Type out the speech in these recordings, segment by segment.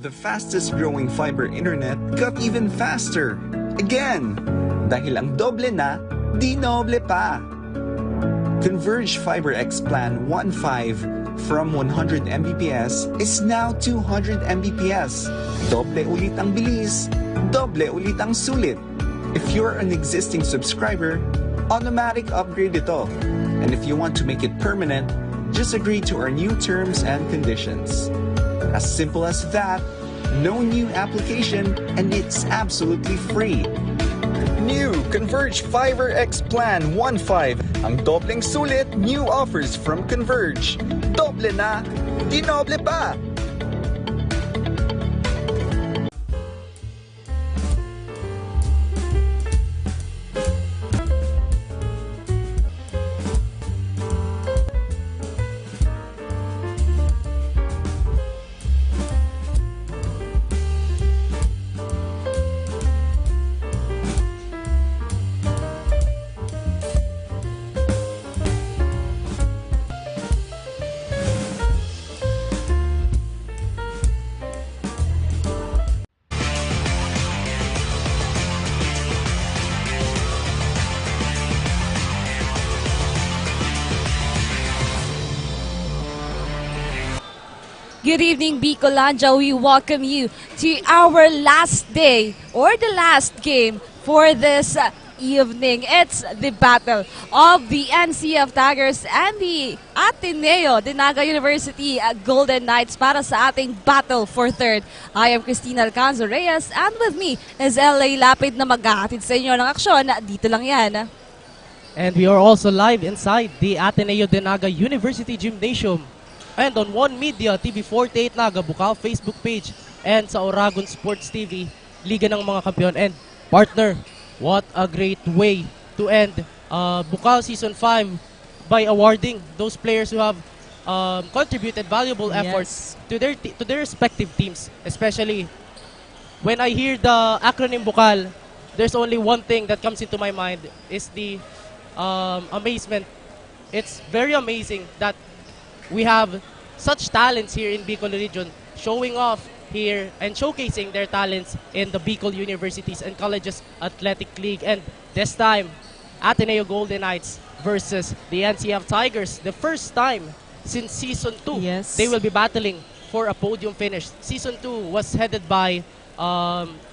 The fastest growing fiber internet got even faster. Again, dahil ang doble na, di noble pa. Converge Fiber X Plan 1.5 from 100 Mbps is now 200 Mbps. Doble ulit ang bilis, doble ulit ang sulit. If you're an existing subscriber, automatic upgrade ito. And if you want to make it permanent, just agree to our new terms and conditions. As simple as that, no new application, and it's absolutely free. New Converge Fiber X Plan 1.5. Ang dobleng sulit, new offers from Converge. Doble na, di noble pa! Good evening, Bicolanja. We welcome you to our last day or the last game for this evening. It's the battle of the NCF Tigers and the Ateneo-Naga University Golden Knights para sa ating battle for third. I am Cristina Alcanzo Reyes and with me is LA Lapid na maghahatid sa inyo ng aksyon. Dito lang yan. And we are also live inside the Ateneo-Naga University Gymnasium. And on One Media, TV48 Naga, Bucal Facebook page, and sa Oragon Sports TV, Liga ng mga Kampiyon. And partner, what a great way to end Bucal Season 5 by awarding those players who have contributed valuable efforts to their respective teams. Especially when I hear the acronym Bucal, there's only one thing that comes into my mind is the amazement. It's very amazing that we have such talents here in Bicol region showing off here and showcasing their talents in the Bicol Universities and Colleges Athletic League. And this time, Ateneo Golden Knights versus the NCF Tigers. The first time since Season 2, they will be battling for a podium finish. Season 2 was headed by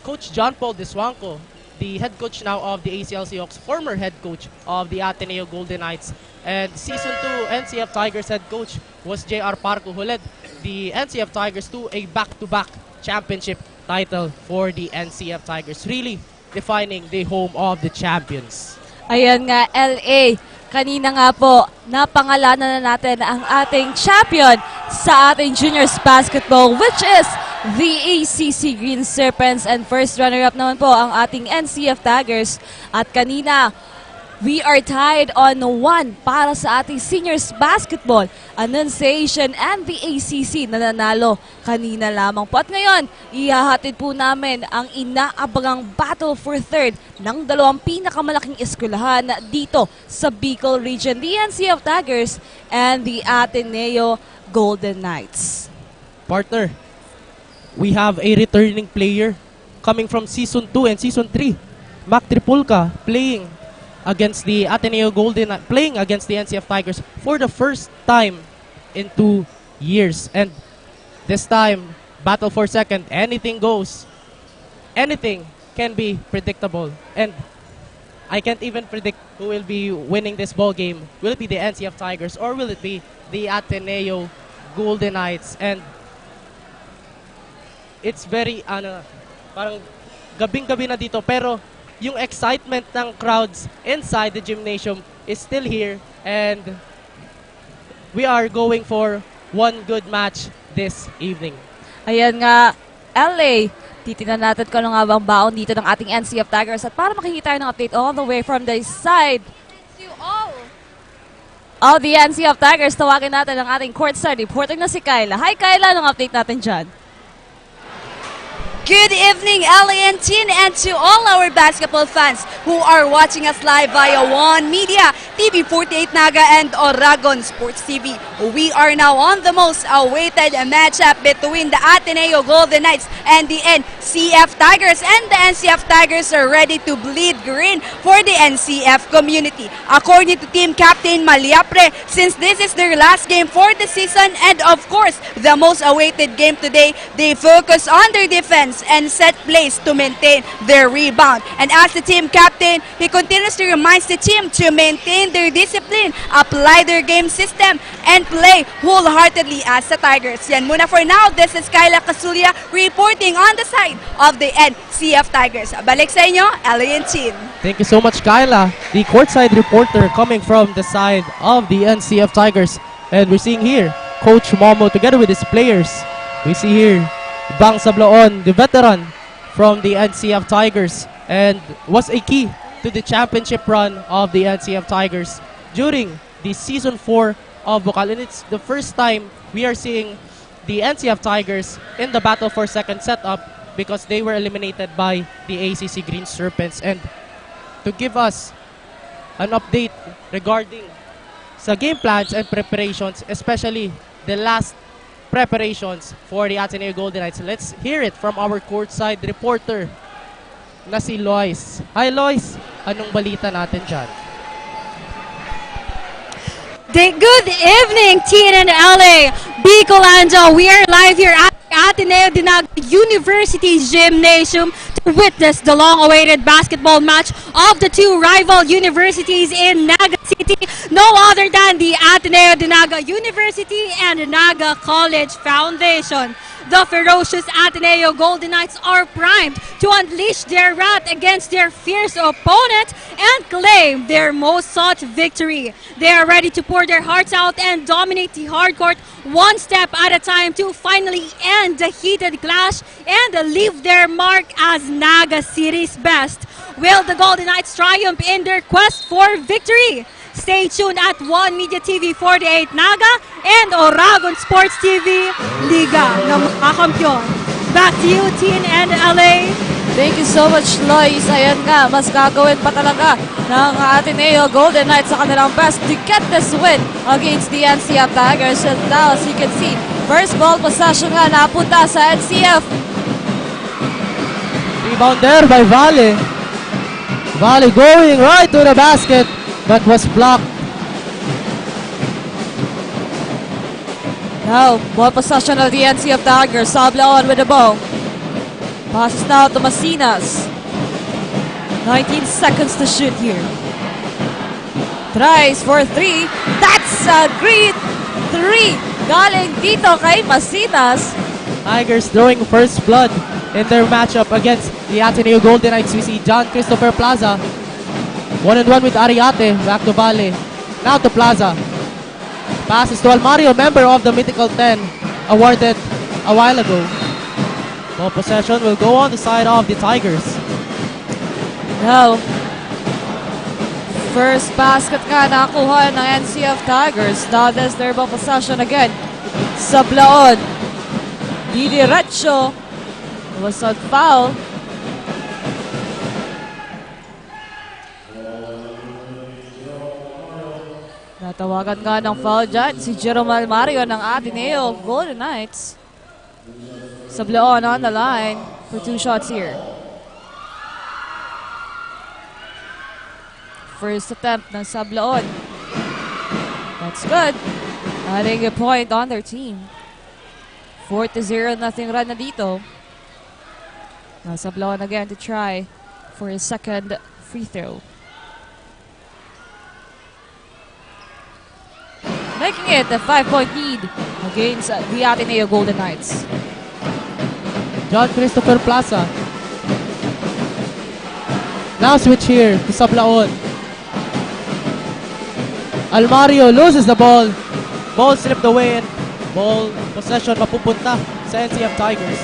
Coach John Paul Deswanco, the head coach now of the ACL Seahawks, former head coach of the Ateneo Golden Knights. And Season 2 NCF Tigers head coach was J.R. Parco, who led the NCF Tigers to a back-to-back championship title for the NCF Tigers, really defining the home of the champions. Ayan nga, LA. Kanina nga po, napangalanan na natin ang ating champion sa ating juniors basketball, which is the ACC Green Serpents, and first runner-up naman po ang ating NCF Tigers. At kanina, we are tied on 1 para sa ating seniors basketball. Annunciation and the ACC na nanalo kanina lamang po. At ngayon, ihahatid po namin ang inaabangang battle for third ng dalawang pinakamalaking eskwelahan dito sa Bicol region, the NCF Tigers and the Ateneo Golden Knights. Partner, we have a returning player coming from Season 2 and Season 3. Mac Tripulca playing against the Ateneo Golden, playing against the NCF Tigers for the first time in 2 years. And this time, battle for second, anything goes. Anything can be predictable. And I can't even predict who will be winning this ball game. Will it be the NCF Tigers or will it be the Ateneo Golden Knights? And it's very, parang gabing-gabi na dito, pero yung excitement ng crowds inside the gymnasium is still here, and we are going for one good match this evening. Ayan nga, LA, titinan natin kung ano nga bang baon dito ng ating NCF Tigers. At para makikita tayo ng update all the way from the side of the NCF Tigers, tawagin natin ang ating courtside reporter na si Kyla. Hi Kyla, anong update natin dyan? Good evening, LA and Tin, and to all our basketball fans who are watching us live via One Media, TV48 Naga, and Oragon Sports TV. We are now on the most awaited matchup between the Ateneo Golden Knights and the NCF Tigers, and the NCF Tigers are ready to bleed green for the NCF community. According to team captain Maliapre, since this is their last game for the season and of course the most awaited game today, they focus on their defense and set plays to maintain their rebound. And as the team captain, he continuously reminds the team to maintain their discipline, apply their game system, and play wholeheartedly as the Tigers. Yan muna for now. This is Kyla Casulia reporting on the side of the NCF Tigers. Balik sa inyo, LA and Tin. Thank you so much, Kyla, the courtside reporter coming from the side of the NCF Tigers. And we're seeing here Coach Momo together with his players. We see here Bang Sablaon, the veteran from the NCF Tigers, and was a key to the championship run of the NCF Tigers during the Season 4 of Bucal. And it's the first time we are seeing the NCF Tigers in the battle for second setup because they were eliminated by the ACC Green Serpents. And to give us an update regarding sa game plans and preparations, especially the last preparations for the Ateneo Golden Knights, let's hear it from our courtside reporter na si Lois. Hi Lois, anong balita natin dyan? Good evening, Tin and LA. Bucal, we are live here at Ateneo-Naga University Gymnasium to witness the long-awaited basketball match of the two rival universities in Naga City, no other than the Ateneo-Naga University and Naga College Foundation. The ferocious Ateneo Golden Knights are primed to unleash their wrath against their fierce opponent and claim their most sought victory. They are ready to pour their hearts out and dominate the hardcourt one step at a time to finally end the heated clash and leave their mark as Naga City's best. Will the Golden Knights triumph in their quest for victory? Stay tuned at One Media TV48 Naga and Oragon Sports TV Liga ng mga kampyon. Back to you, Tin and LA. Thank you so much, Lois. Ayan nga, mas gagawin pa talaga ng Ateneo Golden Knights sa kanilang best to get this win against the NCF Tigers. And now, as you can see, first ball possession nga napunta sa NCF. Rebound there by Vale. Vale going right to the basket, but was blocked. Now, ball possession of the NCF Tigers. Sablaon with the ball. Passes now to Masinas. 19 seconds to shoot here. Tries for three. That's a great three. Galing dito kay Masinas. Tigers throwing first blood in their matchup against the Ateneo Golden Knights. We see John Christopher Plaza. 1-on-1 with Ariate. Back to Vale. Now to Plaza. Passes to Almario, member of the Mythical 10, awarded a while ago. Ball possession will go on the side of the Tigers. Now, first basket nga nakuha ng NCF Tigers. Now there's their ball possession again. Sablaon. Didiretso. Was on foul. Natawagan nga ng foul dyan si Jerome Almario ng Ateneo Golden Knights. Sablaon on the line for two shots here. First attempt ng Sablaon. That's good. Adding a point on their team. 4-0, nothing run na dito. Now Sablaon again to try for his second free throw. Making it a 5-point lead against the Ateneo Golden Knights. John Christopher Plaza. Now switch here to Sablaon. Almario loses the ball. Ball slipped away and ball possession mapupunta sa NCF Tigers.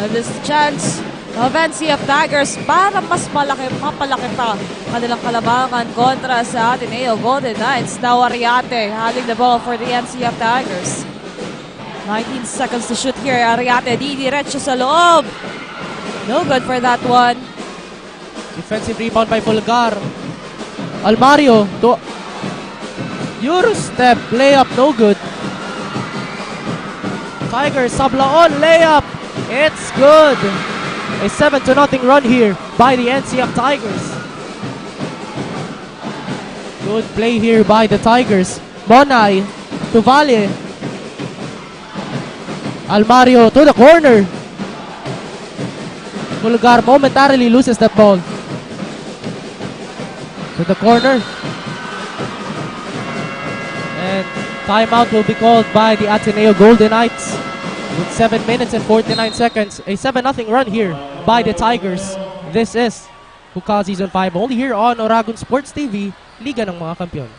Now this is the chance of NCF Tigers para mas mapalaki pa kanilang kalabangan kontra sa Ateneo Golden Knights. Now Ariate having the ball for the NCF Tigers. 19 seconds to shoot here. Ariate, didiretso sa loob. No good for that one. Defensive rebound by Fulgar. Almario to Euro step, layup, no good. Tigers, Sablaon, layup. It's good. A 7-0 run here by the NCF Tigers. Good play here by the Tigers. Monay to Valle. Almario to the corner. Fulgar momentarily loses that ball. To the corner. And timeout will be called by the Ateneo Golden Knights with 7 minutes and 49 seconds. A 7-0 run here by the Tigers. This is Bucal Season 5 only here on Oragon Sports TV, Liga ng mga Kampiyon.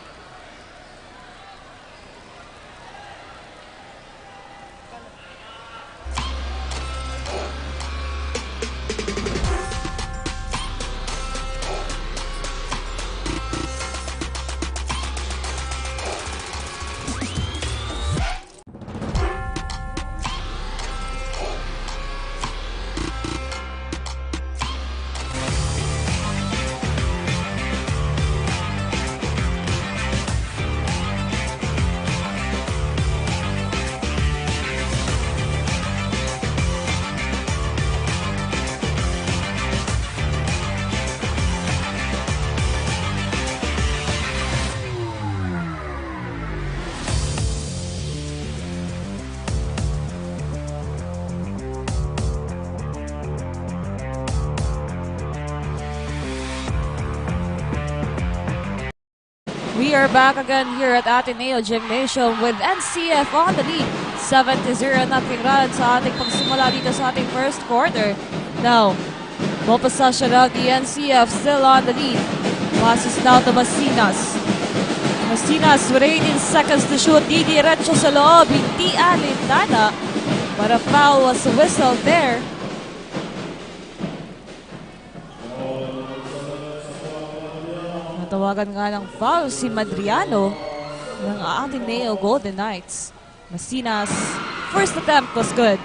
We are back again here at Ateneo Gymnasium with NCF on the lead. 7-0 run sa ating pagsimula dito sa ating first quarter. Now, ball possession of the NCF still on the lead. Passes now to Masinas. Masinas with 18 seconds to shoot. Didiretso sa loob. Hindi alintana. But a foul was whistled there. Natawagan nga ng foul si Madriano ng Ateneo Golden Knights. Masinas, first attempt was good.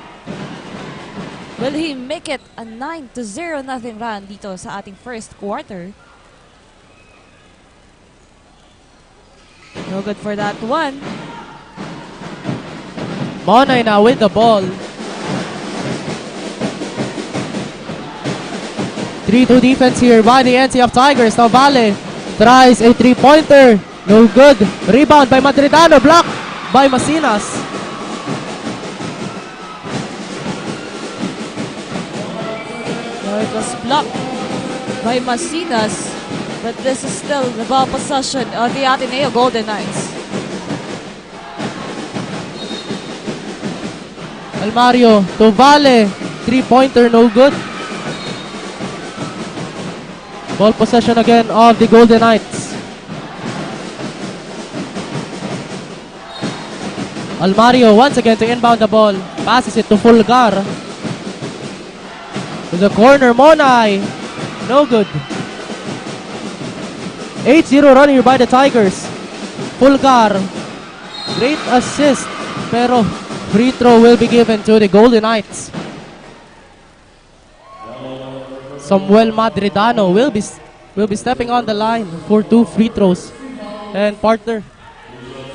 Will he make it a 9-0 run dito sa ating first quarter? No good for that one. Monay now with the ball. 3-2 defense here by the NCF Tigers. Now Valle tries a three-pointer. No good. Rebound by Madridano. Blocked by Masinas. It was blocked by Masinas. But this is still the ball possession of the Ateneo Golden Knights. Almario to Valle. Three-pointer. No good. Ball possession again of the Golden Knights. Almario once again to inbound the ball. Passes it to Fulgar. To the corner, Monay. No good. 8-0 run here by the Tigers. Fulgar. Great assist. Pero free throw will be given to the Golden Knights. Samuel Madridano will be stepping on the line for 2 free throws. And partner,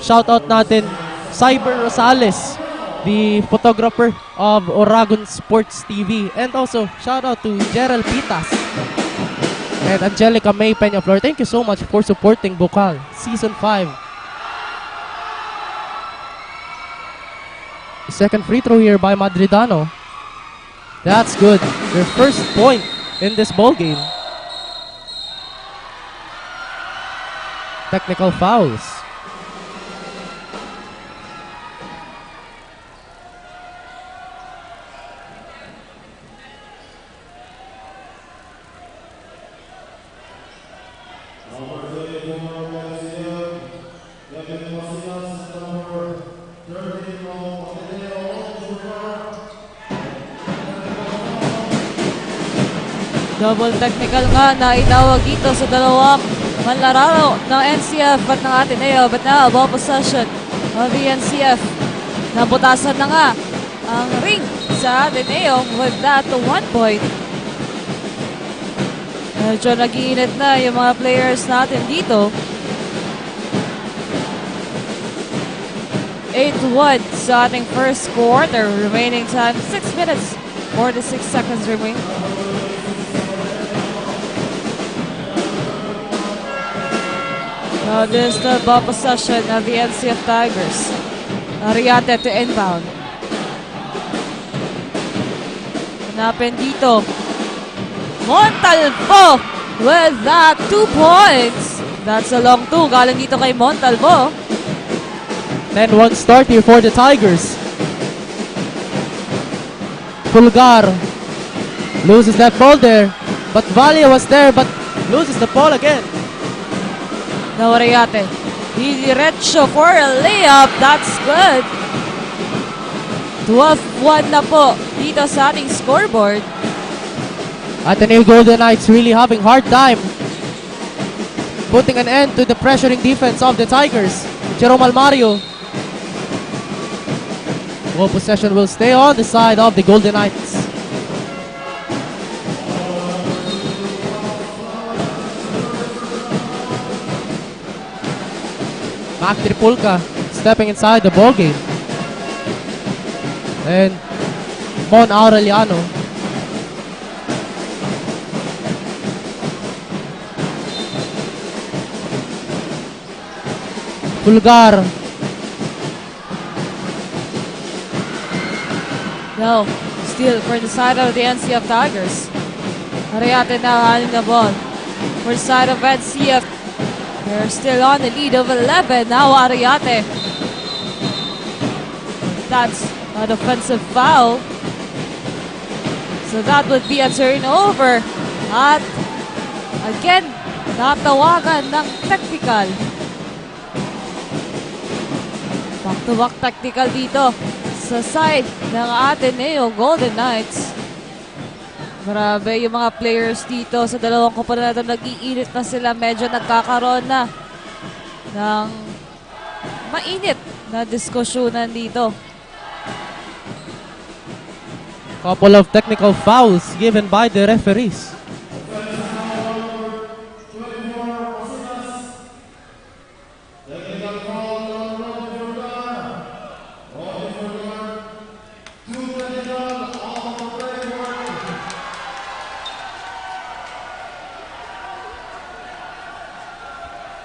shout out natin Cyber Rosales, the photographer of Oragon Sports TV. And also shout out to Gerald Pitas and Angelica May Peñaflor. Thank you so much for supporting Bucal Season 5. The second free throw here by Madridano. That's good. Their first point in this ball game. Technical fouls. Double technical nga na itawag dito sa dalawang manlararo ng NCF at ng Ateneo. But now, ball possession of the NCF. Nabutasan na nga ang ring sa Ateneo with that 1 point. Medyo nag-iinit na yung mga players natin dito. 8-1 sa ating first quarter. Remaining time, 6 minutes, 46 seconds remaining. Now this is the ball possession of the NCF Tigers. Ariate to inbound. Hanapin dito. Montalvo with that 2 points. That's a long 2. Galing dito kay Montalvo. 10-1 start here for the Tigers. Pulgar loses that ball there, but Valle was there, but loses the ball again. Now Ariate. Diretso for a layup. That's good. 12-1 na po dito sa ating scoreboard. Ateneo Golden Knights really having hard time putting an end to the pressuring defense of the Tigers. Jerome Almario. Ball possession will stay on the side of the Golden Knights. Mac Tripulca stepping inside the ball game. And Mon Aureliano. Pulgar. No, still for the side of the NCF Tigers. Ariate now handling the ball. For the side of NCF, they're still on the lead of 11. Now Ariate. That's an offensive foul. So that would be a turnover. At again, natawagan ng technical. Back-to-back technical dito sa side ng Ateneo Golden Knights. Grabe yung mga players dito sa dalawang komponente na nag-iinit na sila. Medyo nagkakaroon na ng mainit na diskusyonan dito. Couple of technical fouls given by the referees.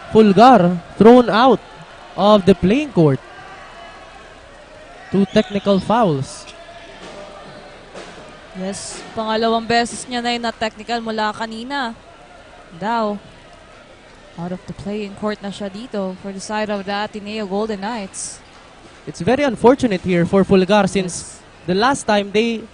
Pulgar thrown out of the playing court. 2 technical fouls. Yes, pangalawang beses niya na yun na technical mula kanina. Daw, out of the playing court na siya dito for the side of the Ateneo Golden Knights. It's very unfortunate here for Pulgar since the last time they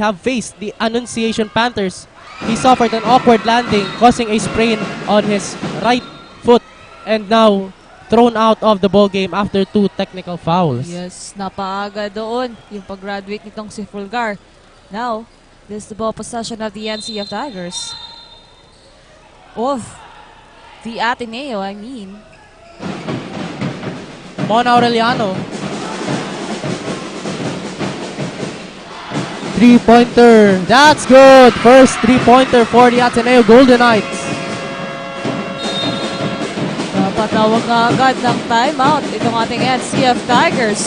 have faced the Annunciation Panthers, he suffered an awkward landing causing a sprain on his right foot and now thrown out of the ball game after 2 technical fouls. Yes, napaaga doon yung pag-graduate nitong si Pulgar. Now, this is the ball possession of the NCF Tigers. Of the Ateneo, I mean. Mon Aureliano. 3-pointer. That's good. First 3-pointer for the Ateneo Golden Knights. Napatawag na agad ng timeout itong ating NCF Tigers.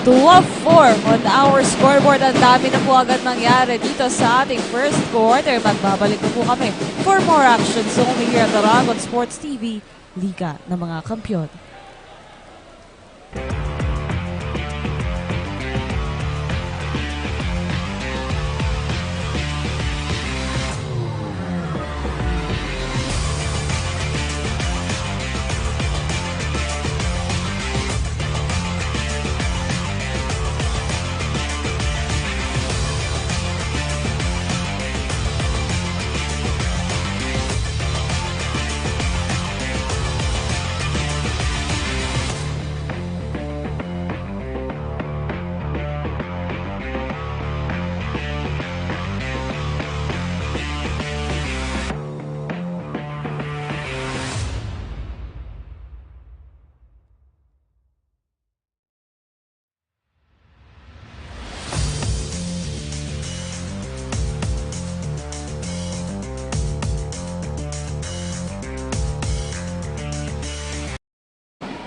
2-4 on our scoreboard. Ang dami na po agad nangyari dito sa ating first quarter. Magbabalik na po kami for more actions only here at Aragon Sports TV, Liga ng mga Kampiyon.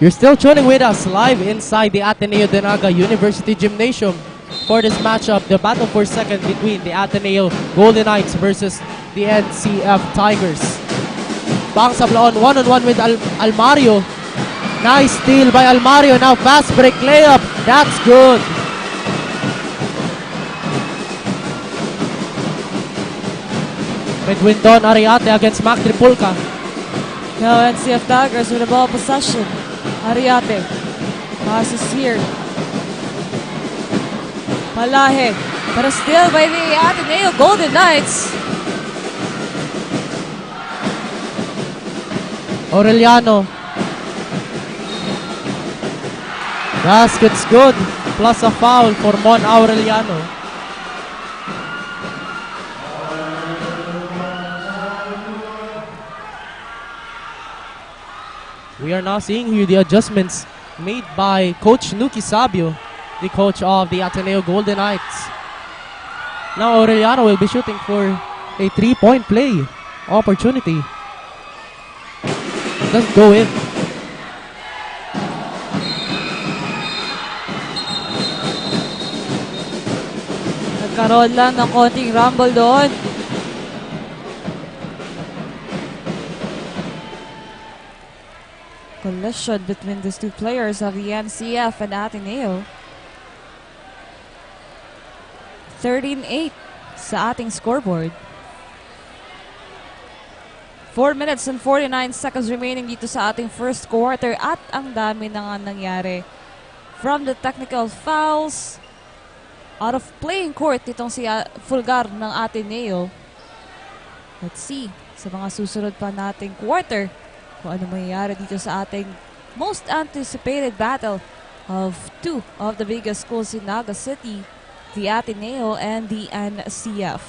You're still tuning with us live inside the Ateneo Naga University Gymnasium for this matchup, the battle for second between the Ateneo Golden Knights versus the NCF Tigers. Bang Sablaon one-on-one with Almario. Nice steal by Almario. Now fast break layup. That's good. With Don Ariate against Mac Tripulca. Now NCF Tigers with the ball possession. Ariate. Passes here. Palahe. But still by the Ateneo Golden Knights. Aureliano. Basket's good. Plus a foul for Mon Aureliano. We are now seeing here the adjustments made by Coach Nuki Sabio, the coach of the Ateneo Golden Knights. Now Aureliano will be shooting for a 3-point play opportunity. It doesn't go in. Nagkaroon lang ng konting rumble doon. Collision between these two players of the NCF and Ateneo. 13-8 sa ating scoreboard. 4 minutes and 49 seconds remaining dito sa ating first quarter at ang dami na nga nangyari. From the technical fouls, out of playing court itong si Fulgar ng Ateneo. Let's see sa mga susunod pa nating quarter kung ano mangyayari dito sa ating most anticipated battle of two of the biggest schools in Naga City, the Ateneo and the NCF.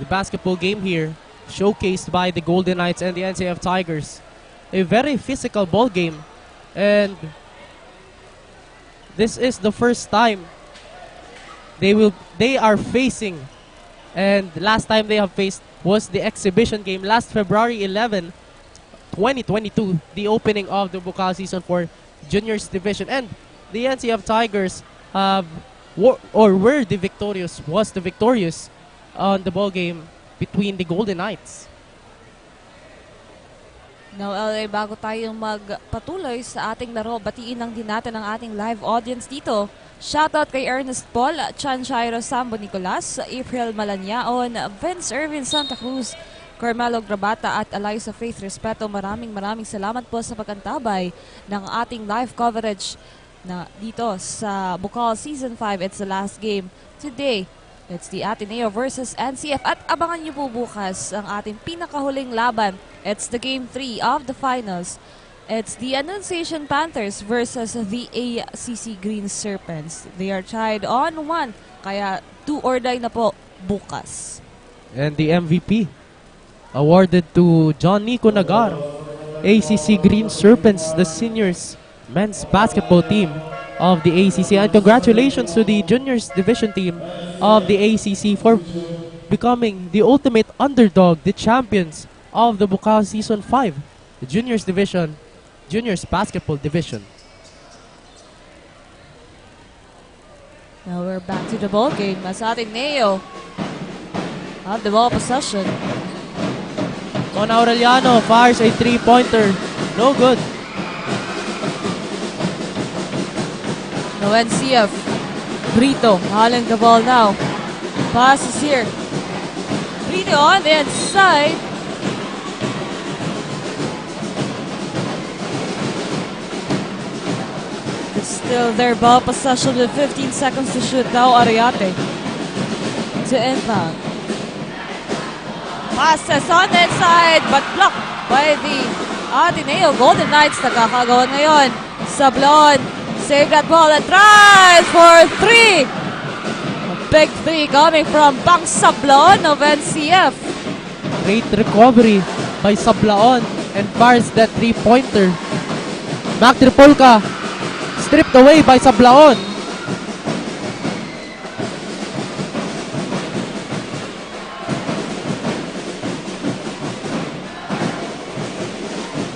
The basketball game here showcased by the Golden Knights and the NCF Tigers. A very physical ball game, and this is the first time they are facing, and last time they have faced was the exhibition game last February 11, 2022, the opening of the Bucal Season 4 Juniors Division, and the NCF Tigers were the victorious on the ball game between the Golden Knights. Now, LA, bago tayo magpatuloy sa ating laro, batiin lang din natin ang ating live audience dito. Shoutout kay Ernest Paul, Chan Shairo Sambo Nicolas, April Malanyaon, Vince Irvin Santa Cruz, Carmelo Grabata at Eliza Faith Respeto. Maraming salamat po sa pagkantabay ng ating live coverage na dito sa Bucal Season 5. It's the last game today. It's the Ateneo versus NCF. At abangan niyo po bukas ang ating pinakahuling laban. It's the Game 3 of the finals. It's the Annunciation Panthers versus the ACC Green Serpents. They are tied on 1. Kaya do or die na po bukas. And the MVP awarded to John Nico Nagar, ACC Green Serpents, the seniors men's basketball team of the ACC. And congratulations to the juniors division team of the ACC for becoming the ultimate underdog, the champions of the Bucal Season 5, the juniors division, juniors basketball division. Now we're back to the ball game as Ateneo have the ball possession. Mon Aureliano fires a 3-pointer. No good. No NCF. Brito hauling the ball now. Pass is here. Brito on the inside. It's still their ball possession with 15 seconds to shoot. Now Ariate to inbound. Passes on the inside but blocked by the Ateneo Golden Knights. Nakakagawa ngayon. Sablon. Save that ball and tries for 3. A big 3 coming from Bang Sablon of NCF. Great recovery by Sablaon and fires that 3-pointer. Mac Tripolka stripped away by Sablaon.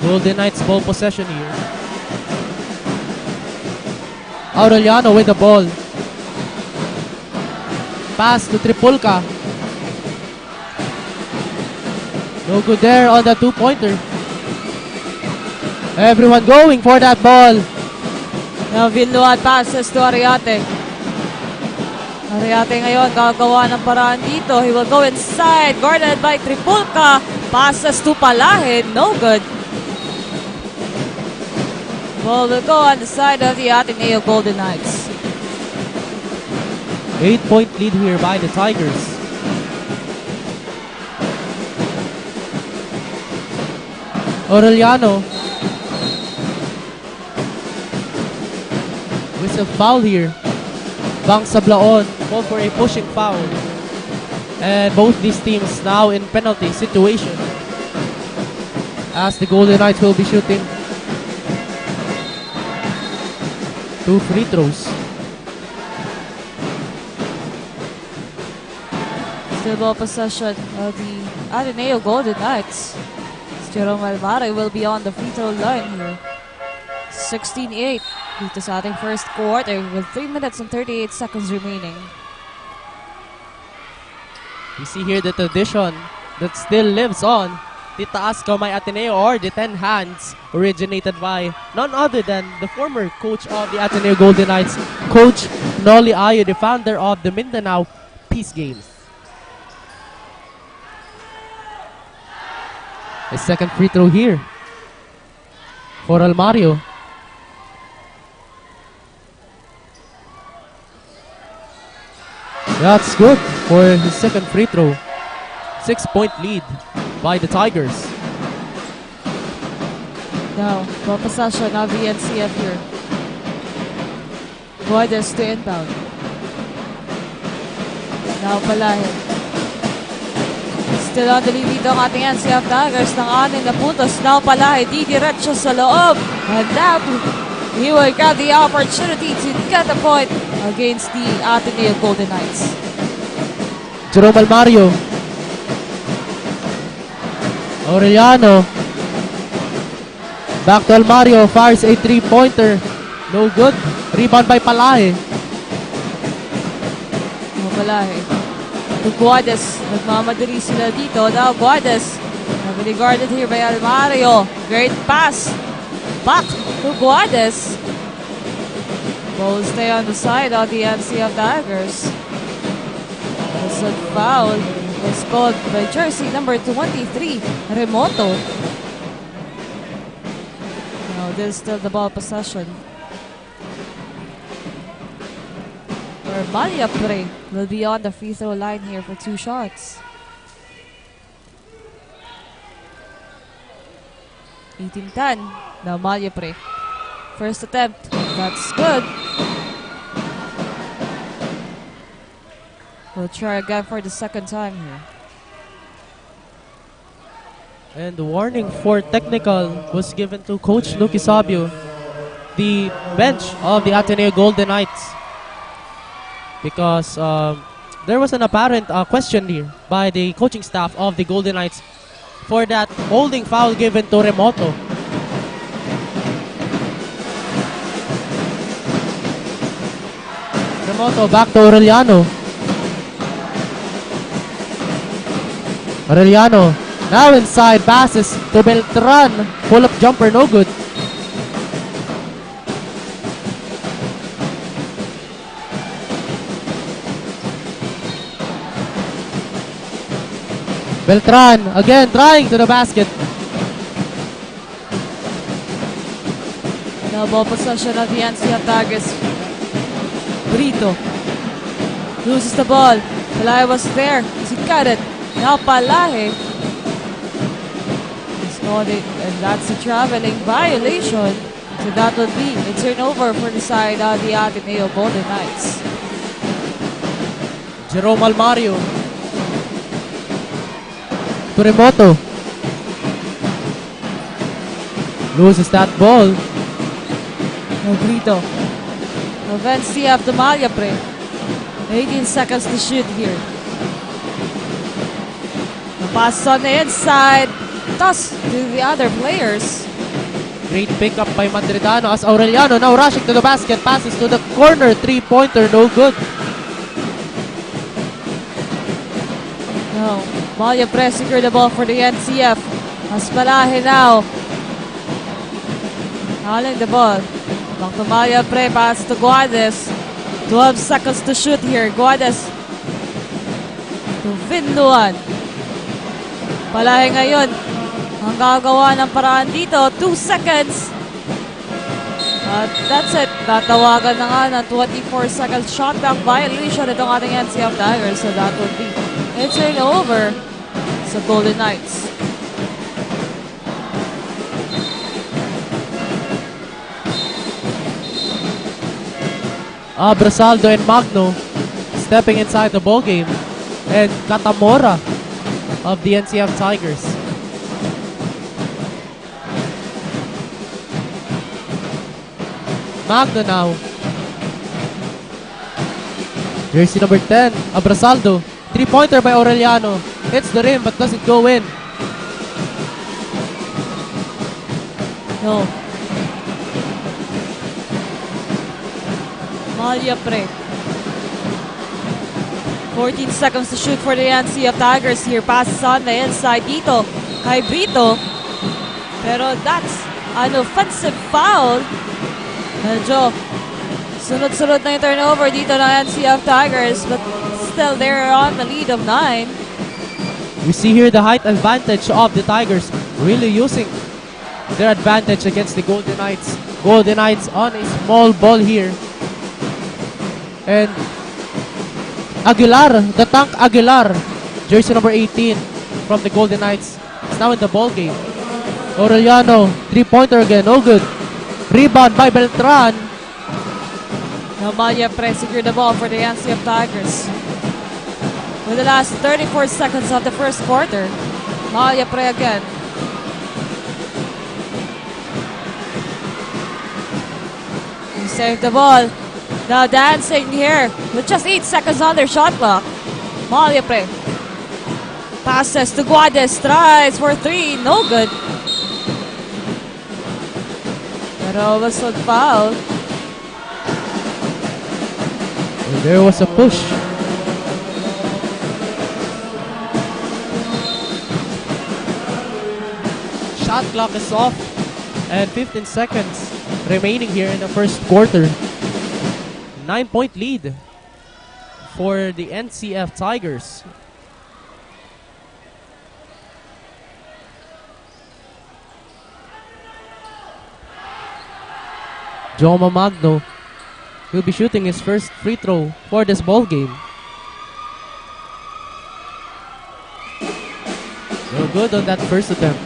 Golden Knights ball possession here. Aureliano with the ball. Pass to Tripulca. No good there on the two-pointer. Everyone going for that ball. Now Villuan passes to Ariate. Ariate ngayon gagawa ng paraan dito. He will go inside. Guarded by Tripulca. Passes to Palahin. No good. Ball will go on the side of the Ateneo Golden Knights. 8-point lead here by the Tigers. Aureliano. Whistle foul here. Bang Sablaon called for a pushing foul. And both these teams now in penalty situation, as the Golden Knights will be shooting 2 free throws. Still ball possession of the Ateneo Golden Knights. Jerome Alvaro will be on the free throw line here. 16-8 dito sa ating first quarter with 3 minutes and 38 seconds remaining. We see here the tradition that still lives on. The taas kamay Ateneo, or the 10 hands, originated by none other than the former coach of the Ateneo Golden Knights, Coach Noli Ayo, the founder of the Mindanao Peace Games. A second free throw here for Almario. That's good for his second free throw. 6-point lead by the Tigers. Now, ball possession of the NCF here. Guardas to inbound. Now Palahin. Still on the lead dito ang ating NCF Tigers ng 6 na puntos. Now Palahin, didiretso sa loob. And that, he will grab the opportunity to get a point against the Ateneo Golden Knights. Jerome Almario. Aureliano. Back to Almario. Fires a 3-pointer. No good. Rebound by Palahe. Palahe. To Guardas. Nagmamadali sila dito. Now Guardas. Heavily guarded here by Almario. Great pass. Back to Guardas. Ball stay on the side of the NCF Tigers. It's a foul. Was called by jersey number 23, Remoto. Now this is still the ball possession. Or Malyapre will be on the free throw line here for 2 shots. 18-10. Now Malyapre. First attempt. That's good. We'll try again for the second time here. And the warning for technical was given to Coach Lucky Sabio, the bench of the Ateneo Golden Knights, because there was an apparent question here by the coaching staff of the Golden Knights for that holding foul given to Remoto. Remoto back to Aureliano. Aureliano now inside, passes to Beltran. Pull-up jumper, no good. Beltran again trying to the basket. Now ball possession of the NCF Tigers. Brito loses the ball. Palahe was there. He got it. Now Palahe is called it, and that's a traveling violation. So that would be a turnover for the side of the Ateneo Golden Knights. Jerome Almario to Remoto. Loses that ball. Now Brito. Now NCF to Malyapre. 18 seconds to shoot here. The pass on the inside. Toss to the other players. Great pickup by Madridano as Aureliano now rushing to the basket. Passes to the corner. Three-pointer, no good. No. Malia Pre secure the ball for the NCF. Aspalaje now. Hauling the ball. Back to Malia Pre. Pass to Guades. 12 seconds to shoot here. Guades to Vinduan. Palahe ngayon. Ang gagawa ng paraan dito. 2 seconds. At that's it. Tatawagan na nga ng 24 seconds shot clock violation itong ating NCF Tigers. So that would be a turnover sa Golden Knights. Abrasaldo and Magno stepping inside the ball game. And Katamora of the NCF Tigers. Magno now. Jersey number 10, Abrasaldo. Three-pointer by Aureliano. Hits the rim but doesn't go in. No. Malia Pre. 14 seconds to shoot for the NCF Tigers here. Passes on the inside dito kay Brito. Pero that's an offensive foul. Medyo sunod-sunod na yung turnover dito ng NCF Tigers, but still they're on the lead of 9. We see here the height advantage of the Tigers really using their advantage against the Golden Knights. Golden Knights on a small ball here. And Aguilar, the tank Aguilar, jersey number 18 from the Golden Knights, is now in the ball game. Aureliano, three-pointer again, no good. Rebound by Beltran. Now Malia Pre secure the ball for the NCF Tigers. With the last 34 seconds of the first quarter, Malia Pre again. He saved the ball. Now dancing here with just 8 seconds on their shot clock. Malia Pre passes to Guades, tries for 3, no good. Pero was on foul. And there was a push. Shot clock is off and 15 seconds remaining here in the first quarter. 9-point lead for the NCF Tigers. Joma Magno will be shooting his first free throw for this ball game. No good on that first attempt.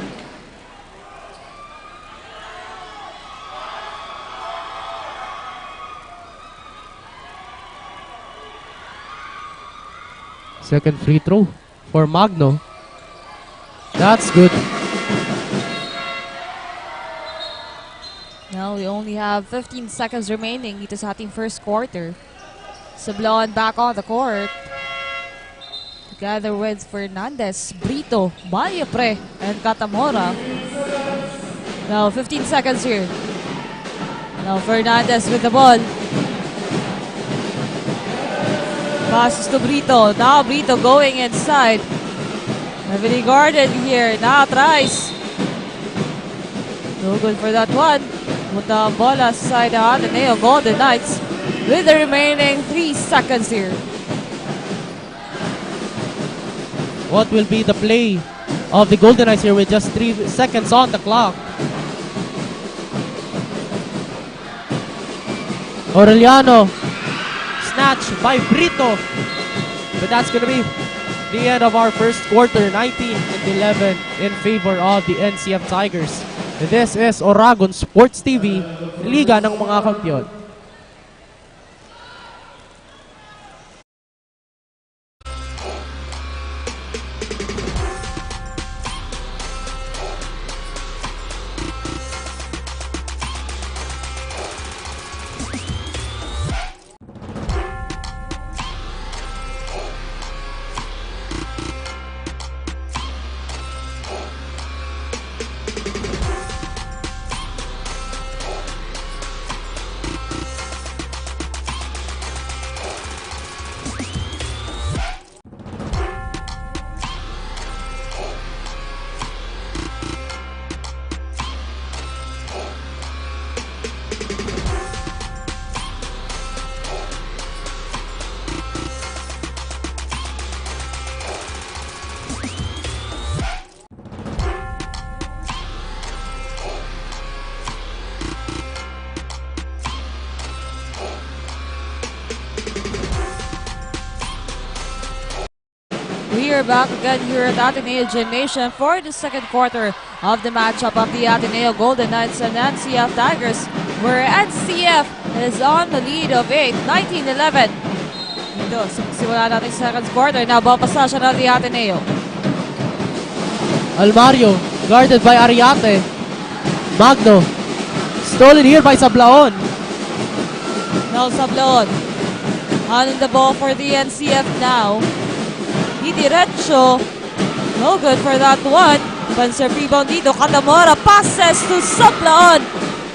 Second free throw for Magno. That's good. Now we only have 15 seconds remaining dito sa ating first quarter. Sablon back on the court. Together with Fernandez, Brito, Malia Pre, and Katamora. Now 15 seconds here. Now Fernandez with the ball. Passes to Brito. Now Brito going inside. Heavily guarded here. Now tries. No good for that one. Punta ang bola sa side ng Ateneo Golden Knights with the remaining 3 seconds here. What will be the play of the Golden Knights here with just 3 seconds on the clock? Aureliano. Snatch by Brito. But that's going to be the end of our first quarter. 19-11 in favor of the NCF Tigers. This is Oragon Sports TV, Liga ng mga Kampiyon. We are back again here at Ateneo Gymnasium for the second quarter of the matchup of the Ateneo Golden Knights and NCF Tigers, where NCF is on the lead of 8, 19-11. Dito, simula natin second quarter. Now, ball possession of the Ateneo. Almario, guarded by Ariate. Magno, stolen here by Sablaon. Now, Sablaon. Handling the ball for the NCF now. Diretso. No good for that one. Panser rebound dito. Katamora passes to Sablaon.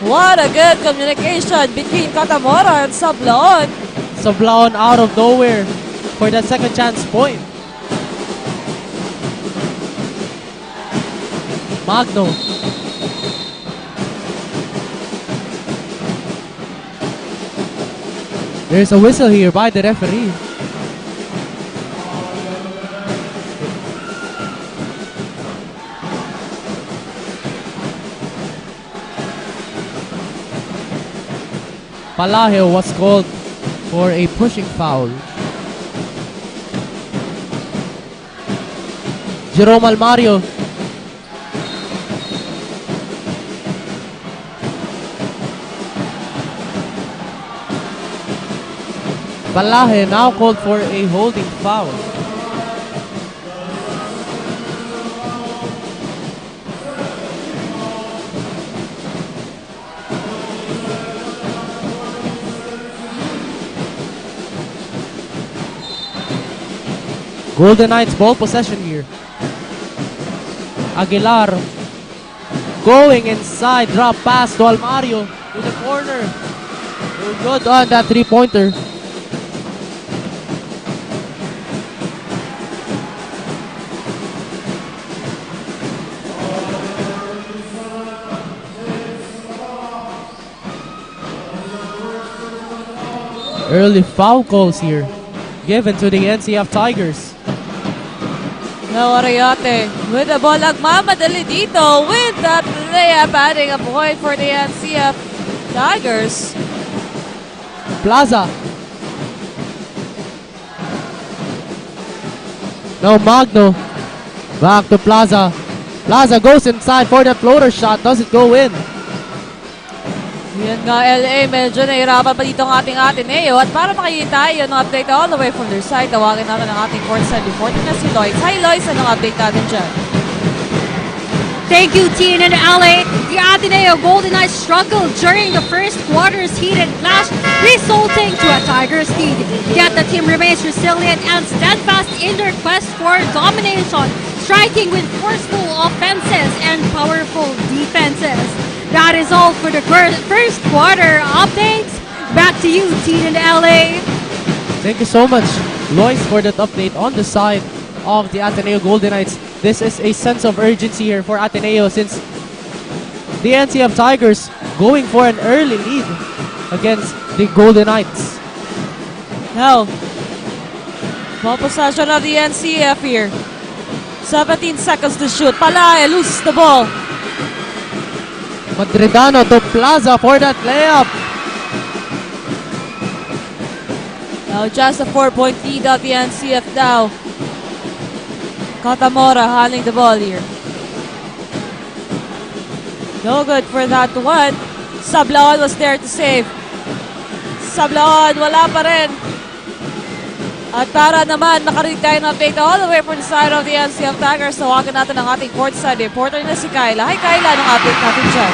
What a good communication between Katamora and Sablaon. Sablaon out of nowhere for that second chance point. Magno. There's a whistle here by the referee. Palaheo was called for a pushing foul. Jerome Almario. Palahe now called for a holding foul. Golden Knights ball possession here. Aguilar going inside, drop pass to Almario to the corner. Good on that three-pointer. Early foul calls here given to the NCF Tigers. Now Ariate with the ball. Nagmamadali dito with that layup, adding a point for the NCF Tigers. Plaza. Now Magno. Back to Plaza. Plaza goes inside for the floater shot. Doesn't go in. Yan nga, LA, medyo nahirapan pa dito ang ating Ateneo. At para makikita tayo ng update all the way from their side, tawagin natin ang ating courtside reporter na si Lois. Hi Lois, anong update natin dyan? Thank you, Teen and LA. The Ateneo Golden Knights struggled during the first quarter's heated clash, resulting to a Tigers lead. Yet the team remains resilient and steadfast in their quest for domination, striking with forceful offenses and powerful defenses. That is all for the first quarter updates. Back to you, Teen and LA. Thank you so much, Lois, for that update on the side of the Ateneo Golden Knights. This is a sense of urgency here for Ateneo since the NCF Tigers going for an early lead against the Golden Knights. Now, ball possession of the NCF here. 17 seconds to shoot. Palaya loses the ball. Madridano to Plaza for that layup. Now just a 4-point lead of the NCF now. Katamora handling the ball here. No good for that one. Sablaon was there to save. Sablaon, wala pa rin. At para naman makarinig tayo ng update all the way from the side of the NCF Tigers, tawagan natin ang ating courtside reporter na si Kyla. Hi Kyla, anong update natin dyan?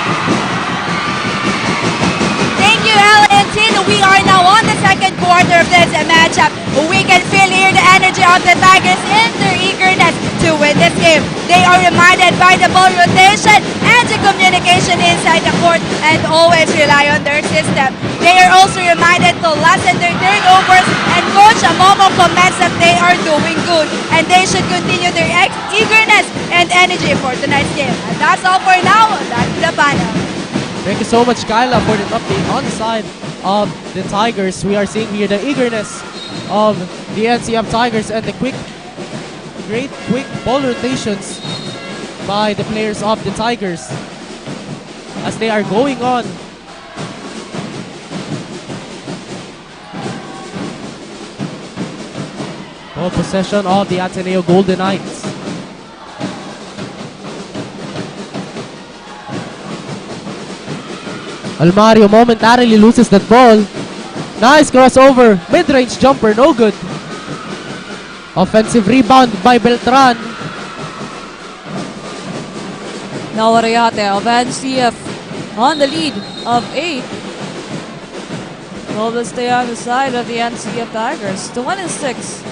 Thank you, Ellen. We are now on the second quarter of this matchup. We can feel here the energy of the Tigers and their eagerness to win this game. They are reminded by the ball rotation and the communication inside the court and always rely on their system. They are also reminded to lessen their turnovers, and Coach Amomo comments that they are doing good and they should continue their eagerness and energy for tonight's game. And that's all for now. Back to the panel. Thank you so much, Kyla, for that update on the side of the Tigers. We are seeing here the eagerness of the NCF Tigers and the great quick ball rotations by the players of the Tigers as they are going on. Ball possession of the Ateneo Golden Knights. Almario momentarily loses that ball. Nice crossover. Mid-range jumper, no good. Offensive rebound by Beltran. Now Ariate of NCF on the lead of 8. Ball will stay on the side of the NCF Tigers. 2-6.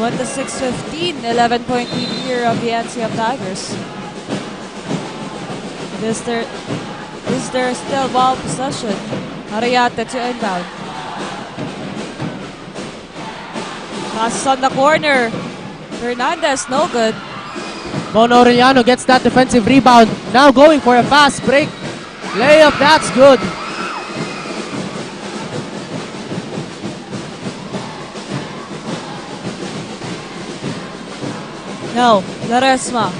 Went to 6-15, 11-point lead here of the NCF Tigers. Is there still ball possession? Ariate to inbound. Passes on the corner. Fernandez, no good. Mono Aureliano gets that defensive rebound. Now going for a fast break. Layup, that's good. No, Laresma.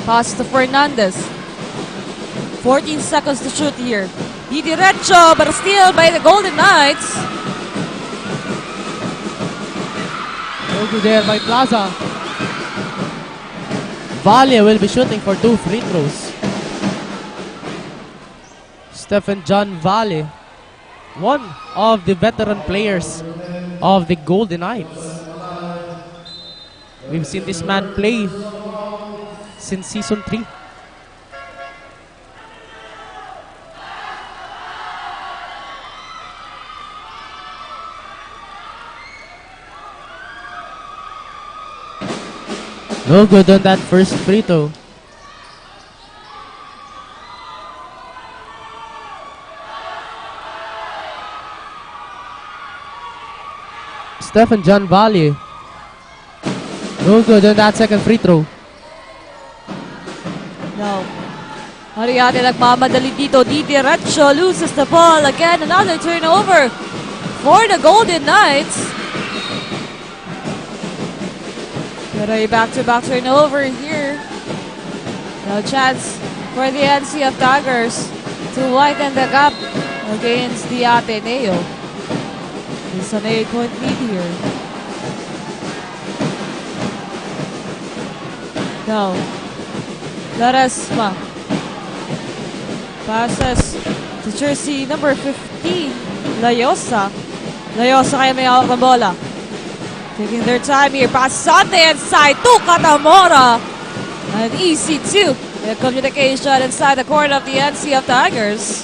Pass to Fernandez. 14 seconds to shoot here. Di diretso, but still by the Golden Knights. Over there by Plaza. Valle will be shooting for 2 free throws. Stephen John Valle, one of the veteran players of the Golden Knights. We've seen this man play since season 3. No good on that first free throw. Stephen John Valle. No good on that second free throw. No. Ariate nagmamadali dito. Di diretso, loses the ball. Again, another turnover for the Golden Knights. But a back-to-back turnover here. No chance for the NCF Tigers to widen the gap against the Ateneo. It's an 8-point lead here. No. Laresma. Passes to jersey number 15, Layosa. Layosa kaya may hawak ng bola. Taking their time here. Pass on the inside to Katamora. An easy 2. The communication inside the court of the NCF Tigers.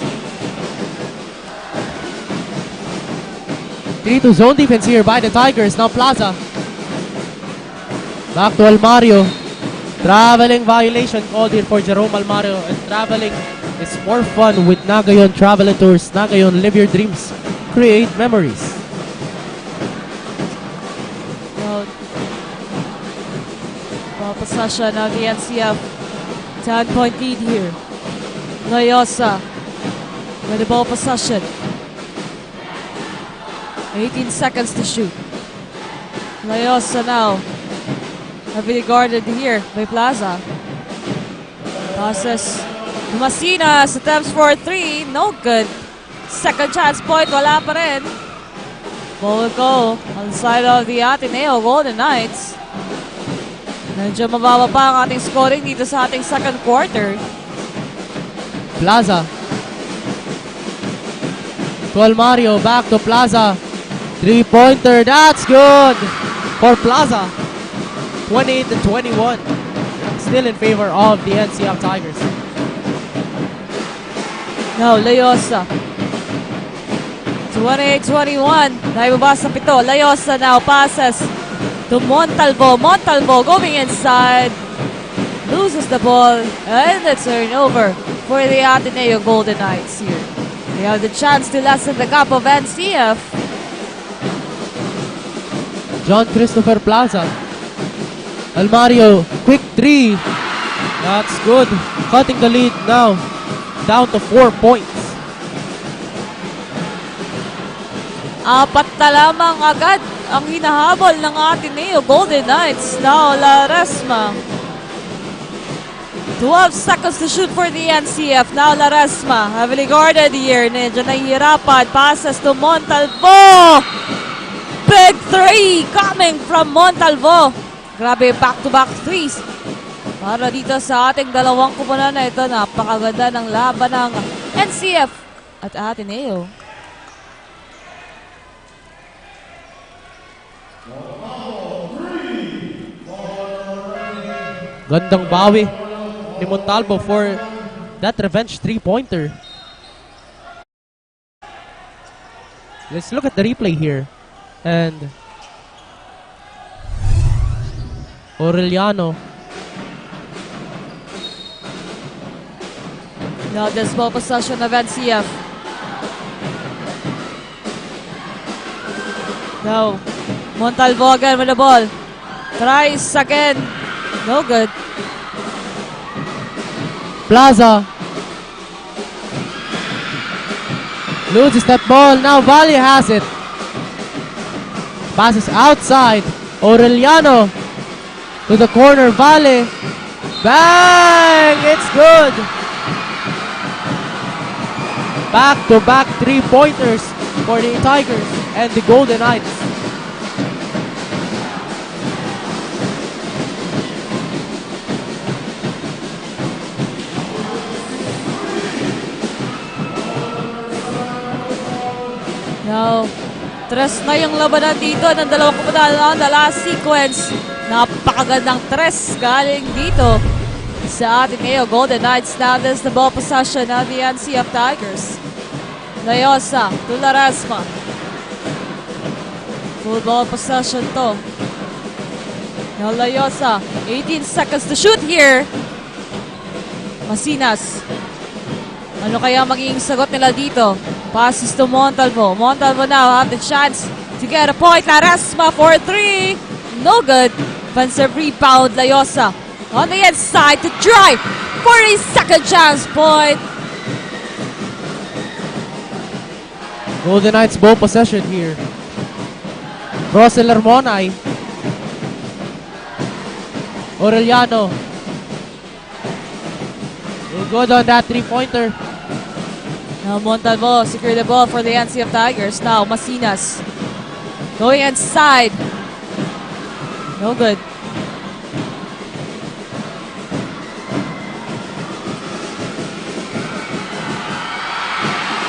3-2 zone defense here by the Tigers. Now Plaza. Back to Almario. Traveling violation called here for Jerome Almario. And traveling is more fun with Nagayon Travel and Tours. Nagayon, live your dreams. Create memories. Possession of the NCF. 10-point lead here. Layosa with the ball possession. 18 seconds to shoot. Layosa now. Heavily guarded here by Plaza. Passes to Masinas. Attempts for 3. No good. Second chance point. Wala pa rin. Ball will go on the side of the Ateneo Golden Knights. Medyo mababa pa ang ating scoring dito sa ating second quarter. Plaza. To Almario, back to Plaza. 3-pointer, that's good for Plaza. 28-21. Still in favor of the NCF Tigers. Now, Layosa. 28-21. Naibaba sa 7. Layosa now passes to Montalvo. Montalvo going inside. Loses the ball. And a turnover for the Ateneo Golden Knights here. They have the chance to lessen the gap of NCF. John Christopher Plaza. Almario, quick 3. That's good. Cutting the lead now. Down to 4 points. 4 na lamang agad ang hinahabol ng Ateneo Golden Knights. Now, Laresma to 12 seconds to shoot for the NCF. Now Laresma, heavily guarded here. Medyo nahihirapan. Passes to Montalvo. Big three coming from Montalvo. Grabe, back-to-back threes. Para dito sa ating dalawang kupunan na ito, napakaganda ng laban ng NCF at Ateneo. Gandang bawi ni Montalvo for that revenge three-pointer. Let's look at the replay here. And Aureliano. Now this ball possession of NCF. Now Montalvo again with the ball. Tries again. No good. Plaza. Loses that ball. Now Valle has it. Passes outside. Aureliano to the corner. Valle. Bang! It's good. Back-to-back three-pointers for the Tigers and the Golden Knights. Now, tres na yung labanan dito ng dalawang kupunan. The last sequence, napakagandang tres galing dito sa Ateneo Golden Knights. Now, this the ball possession of the NCF Tigers. Layosa to Laresma. Full ball possession to. Now, Layosa, 18 seconds to shoot here. Masinas. Ano kaya magiging sagot nila dito? Passes to Montalvo. Montalvo now have the chance to get a point. Laresma for three. No good. Offensive rebound. Layosa on the inside to drive for a second chance point. Golden Knights ball possession here. Rosel Hermonay. Aureliano. Good on that three-pointer. Now Montalvo secure the ball for the NCF Tigers. Now Masinas going inside. No good.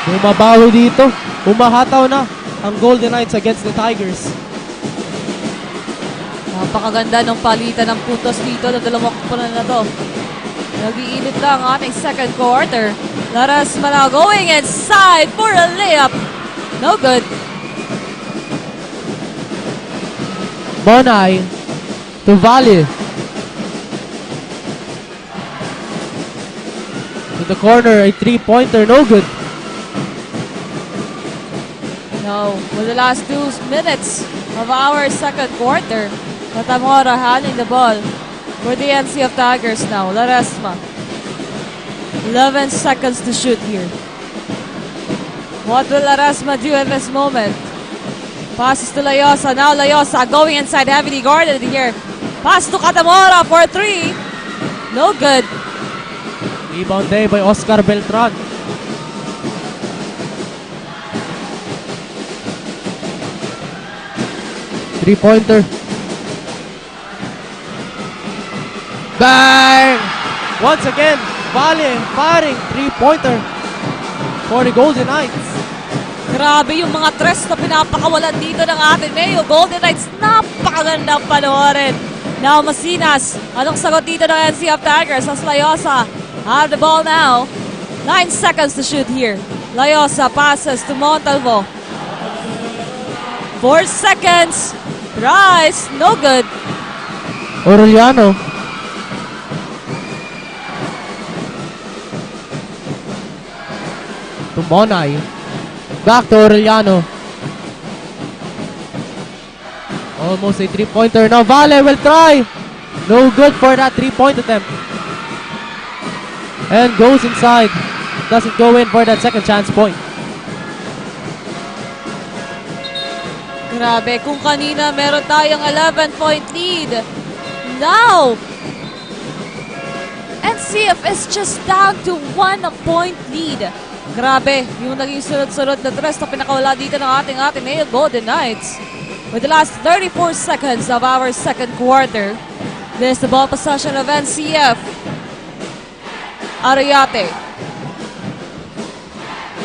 Bumabawi dito. Umahataw na ang Golden Knights against the Tigers. Napakaganda ng palitan ng puntos dito ng dalawang kupunan na to. Nag-iinit lang ang ating second quarter. Laresma now going inside for a layup. No good. Monay to Valle. To the corner, a three-pointer, no good. Now, with the last 2 minutes of our second quarter, Matamora handling the ball for the NCF Tigers now. Laresma. 11 seconds to shoot here. What will Laresma do in this moment? Passes to Layosa. Now Layosa going inside, heavily guarded here. Pass to Katamora for three. No good. Rebound day by Oscar Beltran. Three-pointer. Bang! Once again, Valle firing three-pointer for the Golden Knights. Grabe yung mga tres na pinapakawalan dito ng Ateneo Golden Knights. Napakagandang panoorin. Now Masinas. Anong sagot dito ng NCF Tigers? As Layosa have the ball now. 9 seconds to shoot here. Layosa passes to Montalvo. 4 seconds. Rise. No good. Aureliano. To Monay. Back to Aureliano. Almost a three-pointer. Now Valle will try. No good for that three-point attempt. And goes inside. Doesn't go in for that second chance point. Grabe, kung kanina meron tayong 11-point lead. Now, NCF NCF is just down to 1-point lead. Grabe, yung naging sunod-sunod na tres na pinakawala dito ng ating Ateneo Golden Knights. With the last 34 seconds of our second quarter, this is the ball possession of NCF. Arayate.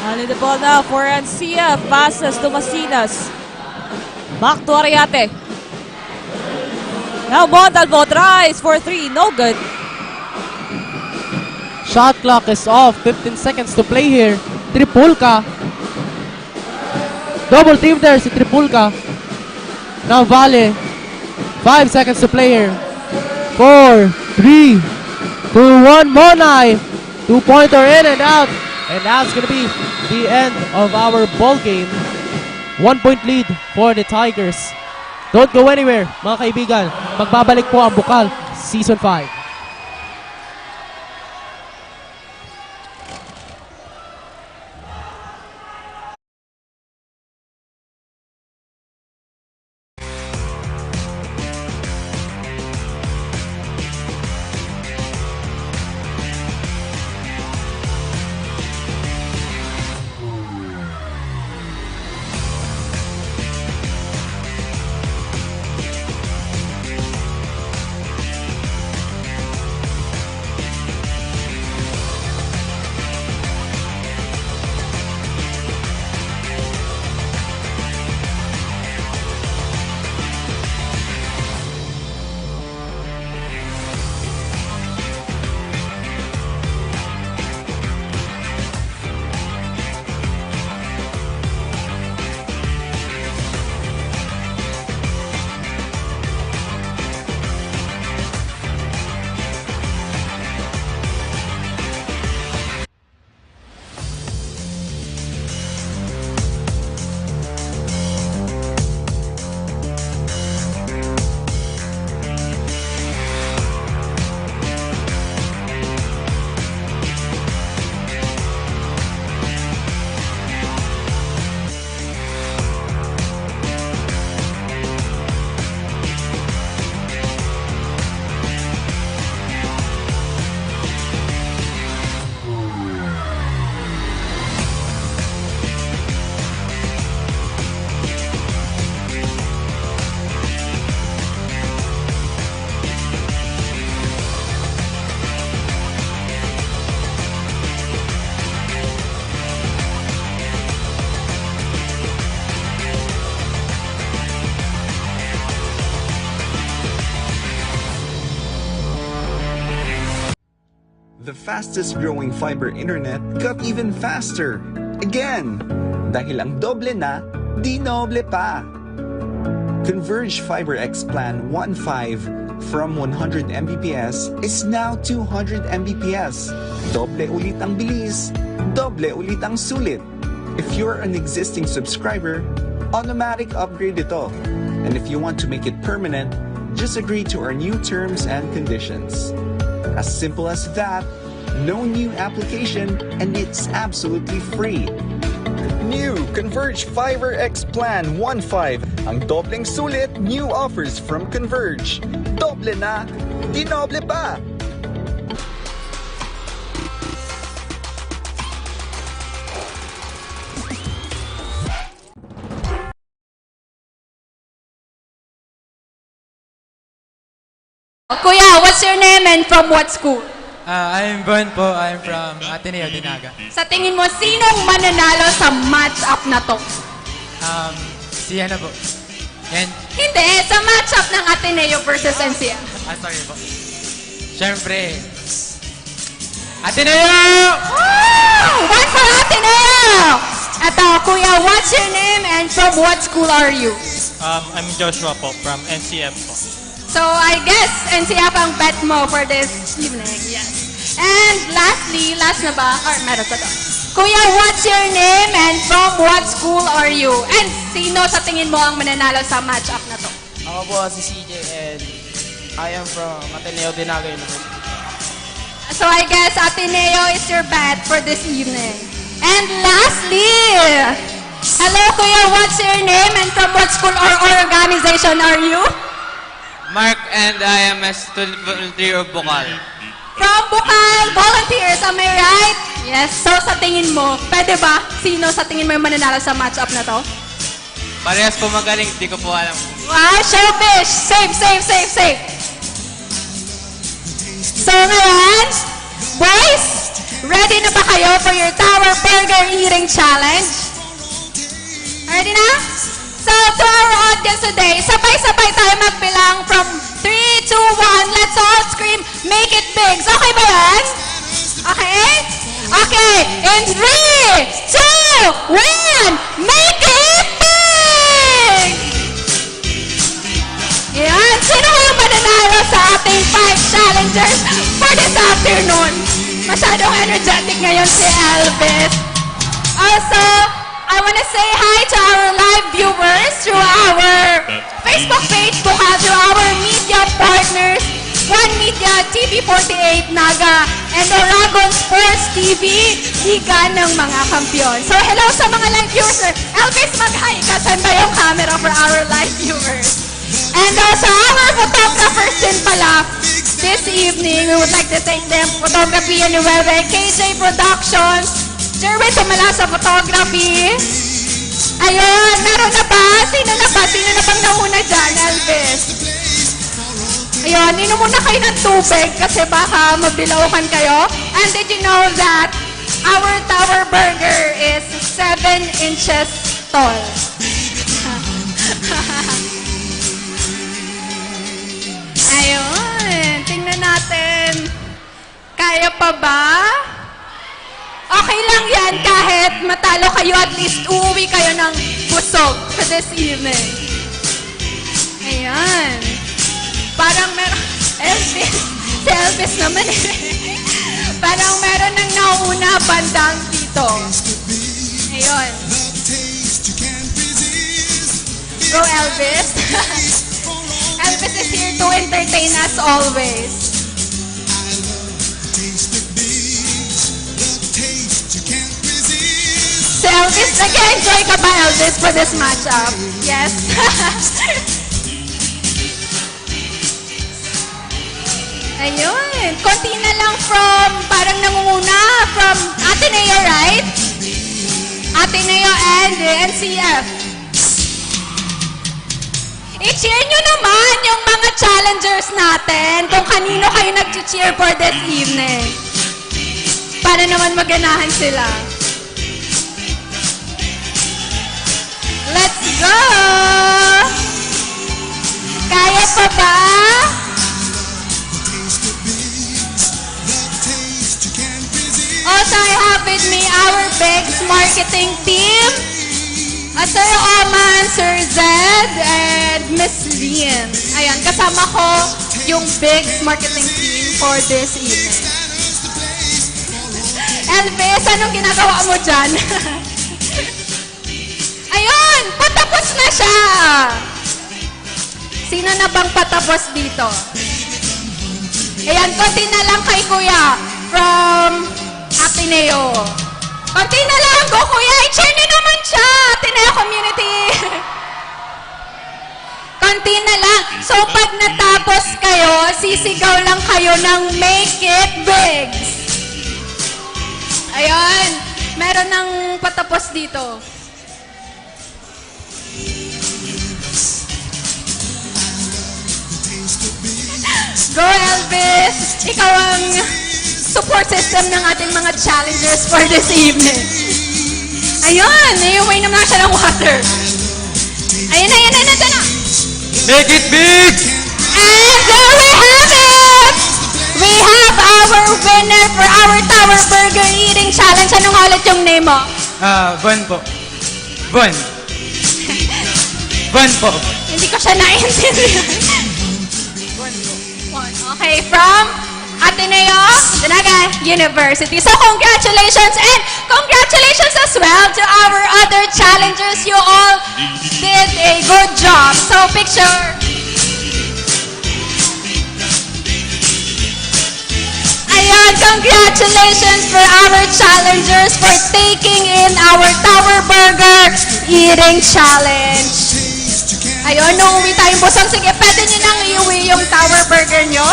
Handling the ball now for NCF. Passes to Masinas. Back to Arayate. Now Montalvo tries for 3. No good. Shot clock is off. 15 seconds to play here. Tripulka. Double team there si Tripulka. Now Vale. 5 seconds to play here. 4, 3, 2, 1. Monay. 2-pointer in and out. And that's going to be the end of our ball game. 1-point lead for the Tigers. Don't go anywhere, mga kaibigan. Magbabalik po ang Bucal Season 5. The fastest growing fiber internet got even faster. Again, dahil ang doble na, di noble pa. Converge Fiber X Plan 1.5 from 100 Mbps is now 200 Mbps. Doble ulit ang bilis, doble ulit ang sulit. If you're an existing subscriber, automatic upgrade ito. And if you want to make it permanent, just agree to our new terms and conditions. As simple as that, no new application, and it's absolutely free. New Converge Fiber X Plan 1.5. Ang dobleng sulit, new offers from Converge. Doble na, di noble pa! Kuya, what's your name and from what school? I'm Bon po. I'm from Ateneo Dinaga. Sa tingin mo, sinong mananalo sa match-up na to? Si ano po? Yan. Hindi, sa match-up ng Ateneo versus NCF. Sorry po. Siyempre, Ateneo! Woo! One for Ateneo! Eto, kuya, what's your name and from what school are you? I'm Joshua po from NCF po. So, I guess NCF ang bet mo for this evening. Yes. And lastly, last na ba? Or meron pa doon. Kuya, what's your name and from what school are you? And sino sa tingin mo ang mananalo sa match-up na to? Ako po si CJ and I am from Ateneo Naga University. So, I guess Ateneo is your bet for this evening. And lastly, hello kuya, what's your name and from what school or organization are you? Mark and I am a student volunteer of Bucal. from Bucal Volunteers, am I right? Yes. So sa tingin mo, pwede ba? Sino sa tingin mo yung mananalo sa match-up na to? Parehas po magaling, di ko po alam. Wow, showbiz! Safe. So ngayon, boys, ready na ba kayo for your Tower Burger Eating Challenge? Ready na? So to our audience today, sabay-sabay tayo magbilang from 3, 2, 1. Let's all scream, make it big. Okay ba yan? Okay? Okay, in 3, 2, 1, make it big! Yan, sino yung mananalo sa ating 5 challengers for this afternoon? Masyadong energetic ngayon si Elvis. Also, I want to say hi to our live viewers through our Facebook page, Bucal, through our media partners, One Media, TV-48-Naga, and Oragon Sports TV, Liga ng mga Kampiyon. So hello sa mga live viewers. Elvis, mag-hi ka. Saan ba yung camera for our live viewers? And also our photographers din pala. This evening, we would like to thank them, Photography and Nueve, KJ Productions, Jerwin tumala sa photography. Ayun, meron na ba? Sino na bang nauna dyan, Elvis? Ayun, inom muna kayo ng tubig kasi baka mabilaukan kayo. And did you know that our Tower Burger is 7 inches tall? Ayun, tingnan natin. Kaya pa ba? Okay lang yan kahit matalo kayo, at least uuwi kayo ng busog for this evening. Ayan. Parang meron, Elvis, si Elvis naman eh. Parang meron nang nauna bandang dito. Ayun. Go Elvis. Elvis is here to entertain us always. So Elvis, nag-enjoy ka ba, Elvis, for this matchup? Yes? Ayun. Konti na lang from, parang nangunguna, from Ateneo, right? Ateneo and the NCF. I-cheer nyo naman yung mga challengers natin kung kanino kayo nag-cheer for this evening. Para naman maganahan sila. Let's go! Kaya pa ba? Also, I have with me our Begs marketing team. Sir Oman, Sir Zed, and Miss Lian. Ayan, kasama ko yung Begs marketing team for this evening. Elvis, anong ginagawa mo dyan? Ayun, patapos na siya! Sino na bang patapos dito? Ayan, konti na lang kay Kuya from Ateneo. Konti na lang, go Kuya! I-cheer niyo naman siya! Ateneo community! Konti na lang. So, pag natapos kayo, sisigaw lang kayo ng Make It Bigs. Ayun, meron ng patapos dito. Go Elvis! Ikaw ang support system ng ating mga challengers for this evening. Ayun! Naiuwi naman siya ng water. Ayun na! Make it big! And there we have it! We have our winner for our Tower Burger Eating Challenge. Anong ulit yung name mo? Bon po. Bon. Bon po. Hindi ko siya naiintindihan. Okay, from Ateneo Naga University. So congratulations, and congratulations as well to our other challengers. You all did a good job. So picture. Ayan, congratulations for our challengers for taking in our Tower Burger Eating Challenge. Ayun, nung uwi tayong busog, sige, pwede nyo nang iuwi yung Tower Burger nyo.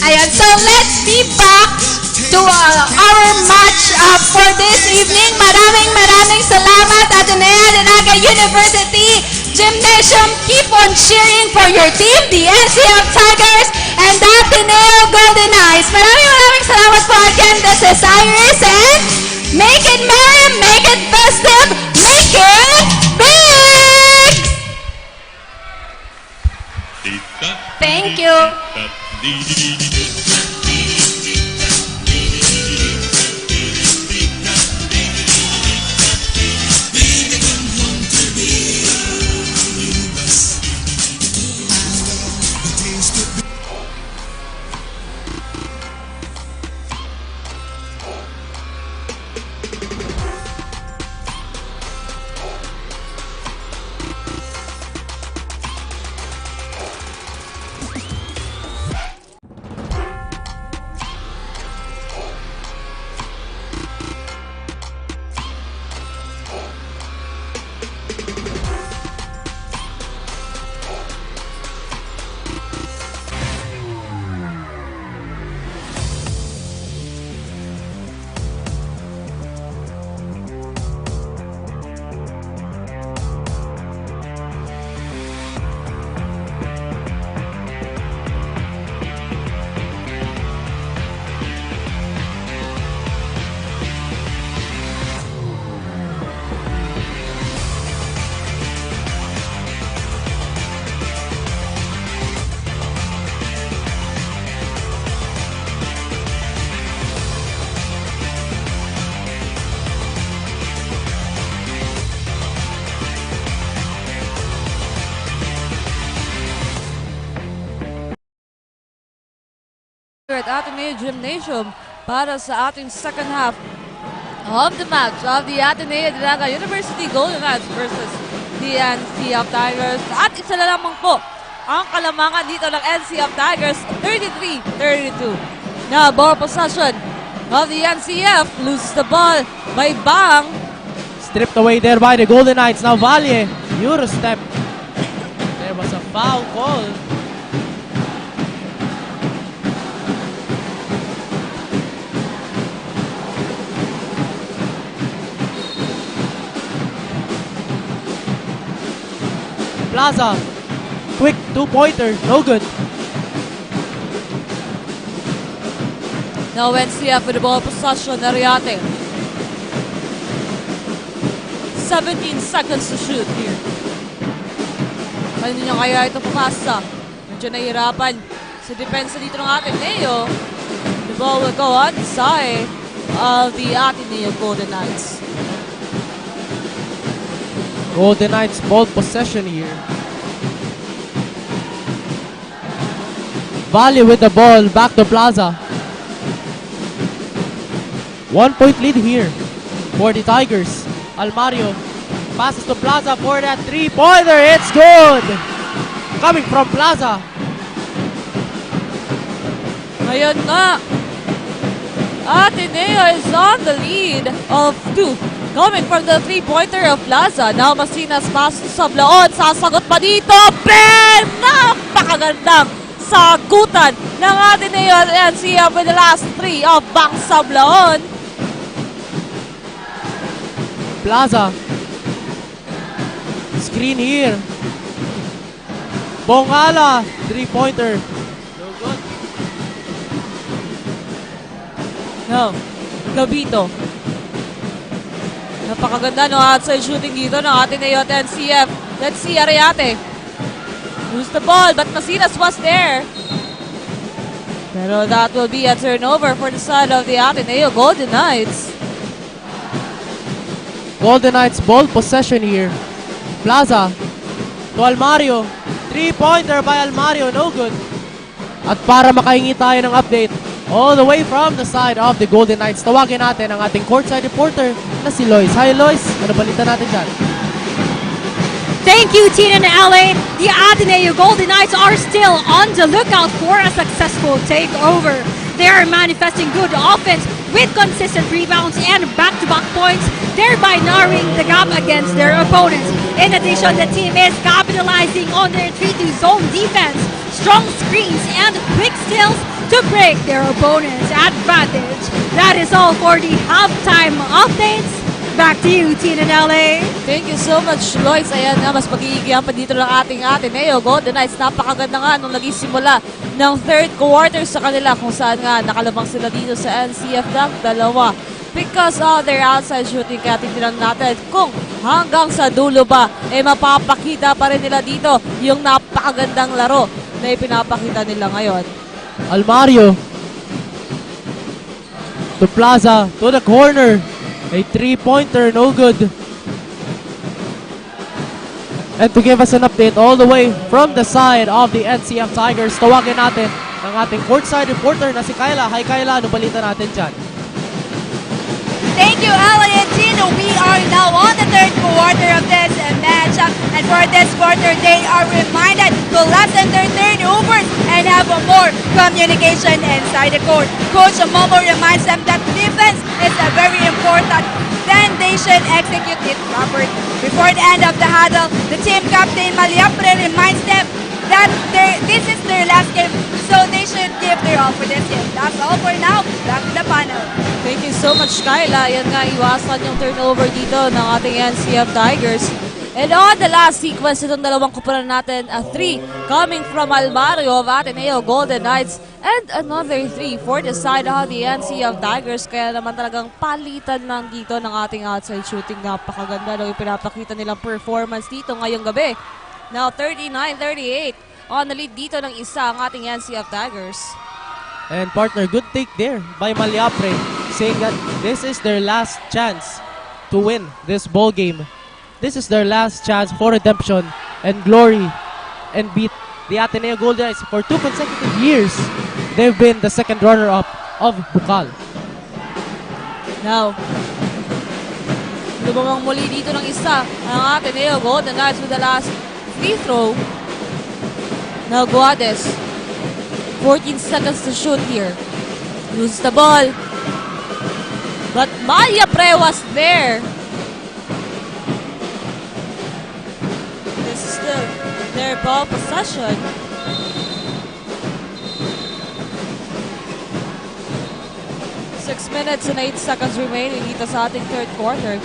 Ayan, so let's be back to our match for this evening. Maraming salamat, Ateneo Tigers University Gymnasium. Keep on cheering for your team, the NCF Tigers and the Ateneo Golden Knights. Maraming salamat po again. This is Iris and make it merry, make it festive, make it big! Thank you. At Ateneo Gymnasium para sa ating second half of the match of the Ateneo Naga University Golden Knights versus the NCF Tigers. At isa na lamang po ang kalamangan dito ng NCF Tigers, 33-32. Na ball possession of the NCF, loses the ball by Bang. Stripped away there by the Golden Knights. Now Valle, Eurostep. There was a foul call. Plaza, quick two-pointer, no good. Now NCF with the ball possession, Ariate. 17 seconds to shoot here. Ano niya kaya ito pumasa? Medyo nahihirapan sa depensa dito ng Ateneo. The ball will go on the side of the Ateneo Golden Knights. Golden Knights ball possession here. Valle with the ball, back to Plaza. 1 point lead here for the Tigers. Almario passes to Plaza for that three-pointer. It's good! Coming from Plaza. Ngayon nga, Ateneo is on the lead of 2. Coming from the three-pointer of Plaza. Now Masinas passes sa Sablaon. Sasagot pa dito. Ben! Napakagandang sagutan ng Ateneo at NCF with the last 3 of Bang Sablaon. Plaza. Screen here. Bongala. Three-pointer. No good. No. Gabito. Napakaganda no outside shooting dito ng Ateneo at NCF. Let's see Ariate. Lose the ball but Masinas was there. Pero that will be a turnover for the side of the Ateneo Golden Knights. Golden Knights ball possession here. Plaza to Almario. Three-pointer by Almario. No good. At para makahingi tayo ng update all the way from the side of the Golden Knights, tawagin natin ang ating courtside reporter na si Lois. Hi Lois, ano balita natin dyan? Thank you, Tina and LA. The Ateneo Golden Knights are still on the lookout for a successful takeover. They are manifesting good offense with consistent rebounds and back-to-back points, thereby narrowing the gap against their opponents. In addition, the team is capitalizing on their 3-2 zone defense, strong screens, and quick steals to break take their opponent's advantage. That is all for the halftime updates. Back to you, Tina and LA. Thank you so much, Lois. Ayan na, mas magigigihan pa dito ng ating Ateneo Golden Knights. Napakaganda nga nung naging simula ng third quarter sa kanila kung saan nga nakalabang sila dito sa NCF Tigers 2. Because of their outside shooting, kaya tignan natin kung hanggang sa dulo ba, mapapakita pa rin nila dito yung napakagandang laro na ipinapakita nila ngayon. Almario to Plaza, to the corner. A three-pointer, no good. And to give us an update all the way from the side of the NCF Tigers, tawagin natin ang ating courtside reporter na si Kyla. Hi Kyla, ano balita natin dyan? Thank you, Ali and Tino. We are now on the third quarter of this matchup. And for this quarter, they are reminded to lessen their turnovers and have more communication inside the court. Coach Momo reminds them that defense is very important. Then they should execute it properly. Before the end of the huddle, the team captain Maliapre reminds them that this is their last game, so they should give their all for this game. That's all for now. Back to the panel. Thank you so much, Kyla. Yan nga, iwasan yung turnover dito ng ating NCF Tigers. And on the last sequence, itong dalawang kupunan natin, a 3 coming from Almario of Ateneo Golden Knights and another 3 for the side of the NCF Tigers. Kaya naman talagang palitan lang dito ng ating outside shooting. Napakaganda nung ipinapakita nilang performance dito ngayong gabi. Now 39-38 on the lead dito ng isa ang ating NCF Tigers. And partner, good take there by Maliapre, saying that this is their last chance to win this ball game. This is their last chance for redemption and glory and beat the Ateneo Golden Knights. For 2 consecutive years, they've been the second runner-up of Bucal. Now, lumamang muli dito ng isa ang Ateneo Golden Knights with the last free throw. Now Guades, 14 seconds to shoot here. Loses the ball. But Maliapre was there. This is still their ball possession. Six minutes and 8 seconds remaining dito sa ating third quarter.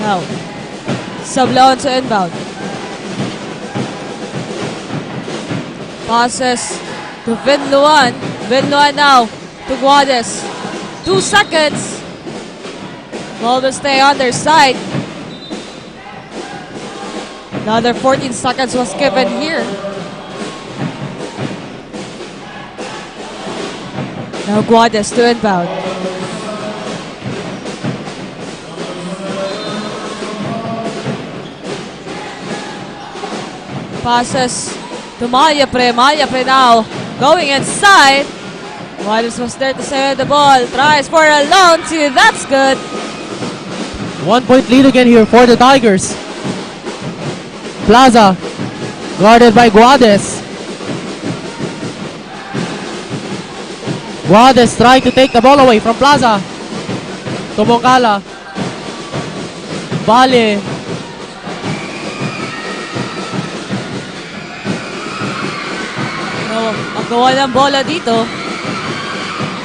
Now, Sablon to inbound. Passes to Vinluan. Vinluan now to Guades. 2 seconds. Ball will stay on their side. Another 14 seconds was given here. Now Guades to inbound. Passes to Maliapre. Maliapre now going inside. Guades was there to save the ball. Tries for a long two. That's good. 1 point lead again here for the Tigers. Plaza, guarded by Guades. Guades trying to take the ball away from Plaza. Tumongkala. Bale. No, magawa ng bola dito.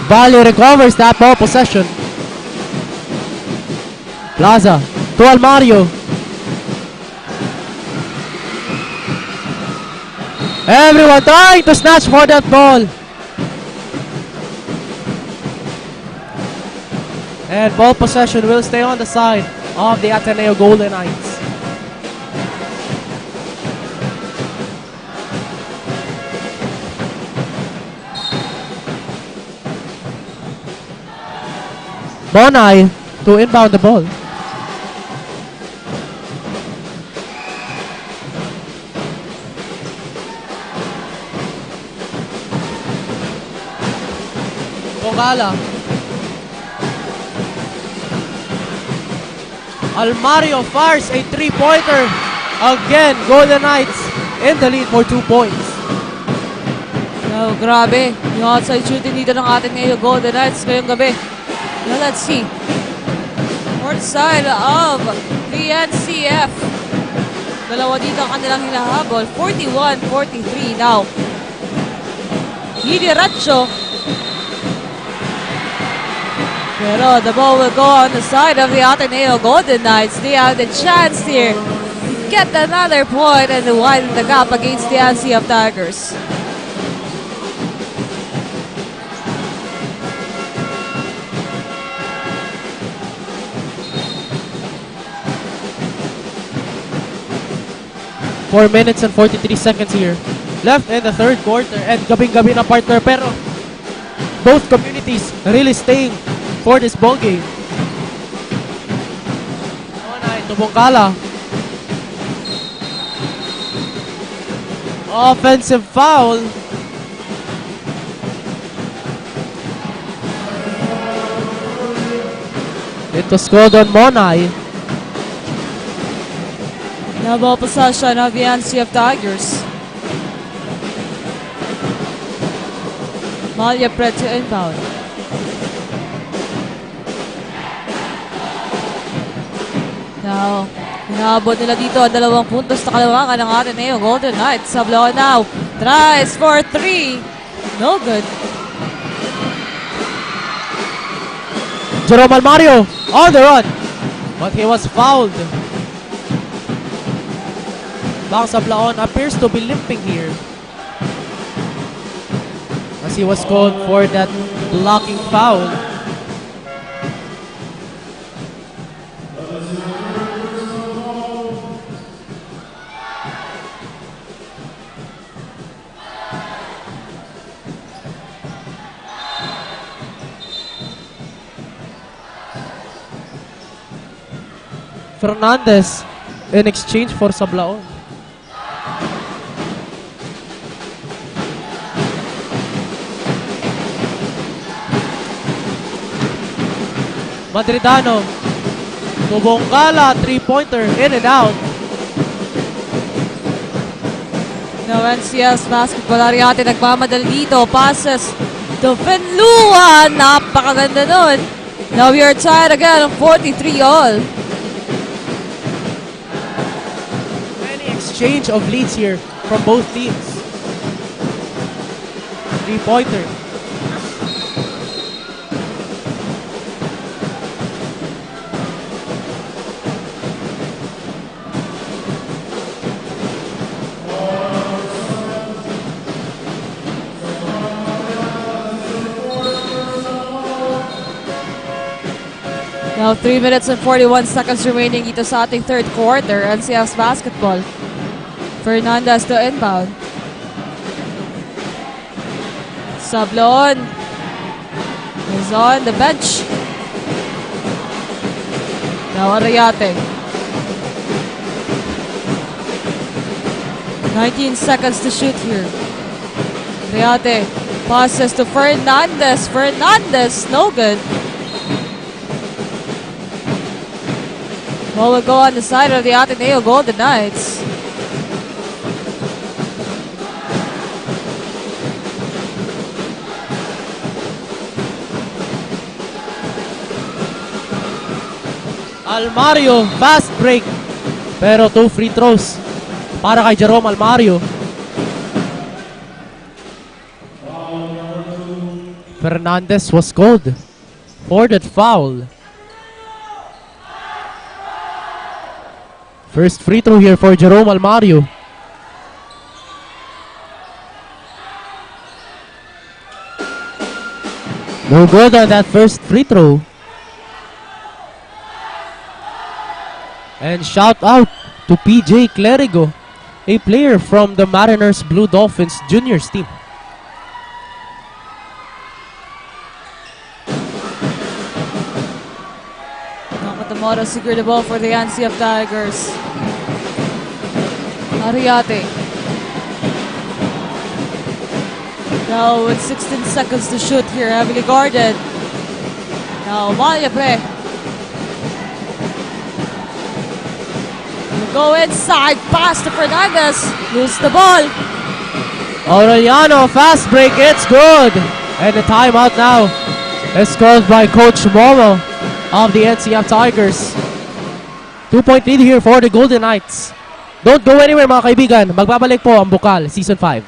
Bale recovers that ball possession. Plaza to Almario. Everyone trying to snatch for that ball. And ball possession will stay on the side of the Ateneo Golden Knights. Bonai to inbound the ball. Bongala. Almario fires a three-pointer. Again, Golden Knights in the lead for 2 points. No, grabe. Yung outside shooting dito ng ating ngayon Golden Knights ngayong gabi. Now let's see. North side of the NCF. Dalawa dito ang kanilang hinahabol. 41-43 now. Hidiretso. Pero the ball will go on the side of the Ateneo Golden Knights. They have the chance here to get another point and widen the gap against the NCF Tigers. Four minutes and 43 seconds here left in the third quarter, and gabing-gabi na partner, pero both communities really staying for this ball game. Monay to Bucal. Offensive foul. It was called on Monay. Now ball possession of the NCF Tigers. Malia Pred to inbound. Now, inaabot nila dito ang 2 puntos na kalawakan ng Ateneo Golden Knights. Sablon now, tries for 3. No good. Jerome Almario on the run, but he was fouled. Bang Sablaon appears to be limping here, as he was called for that blocking foul. Fernandez in exchange for Sablaon. Madridano to Bucal, 3-pointer, in and out. Now NCS basketball Ariate nagmamadali dito. Passes to Finlua. Napakaganda nun. Now we are tied again on 43 all. Any exchange of leads here from both teams. 3-pointer. Now 3 minutes and 41 seconds remaining dito sa ating third quarter. NCF's basketball. Fernandez to inbound. Sablon is on the bench. Now Ariate. 19 seconds to shoot here. Ariate passes to Fernandez. Fernandez, no good. Ball will go on the side of the Ateneo Golden Knights. Almario, fast break. Pero 2 free throws para kay Jerome Almario. Fernandez was called for that foul. First free throw here for Jerome Almario. No good on that first free throw. And shout out to PJ Clerigo, a player from the Mariners Blue Dolphins juniors team. Nakatamora secure the ball for the NCF Tigers. Ariate. Now with 16 seconds to shoot here, heavily guarded. Now Malyapre. Go inside, pass to Fernandez. Lose the ball. Aureliano, fast break, it's good. And the timeout now is called by Coach Momo of the NCF Tigers. 2-point lead here for the Golden Knights. Don't go anywhere mga kaibigan. Magbabalik po ang Bucal Season 5.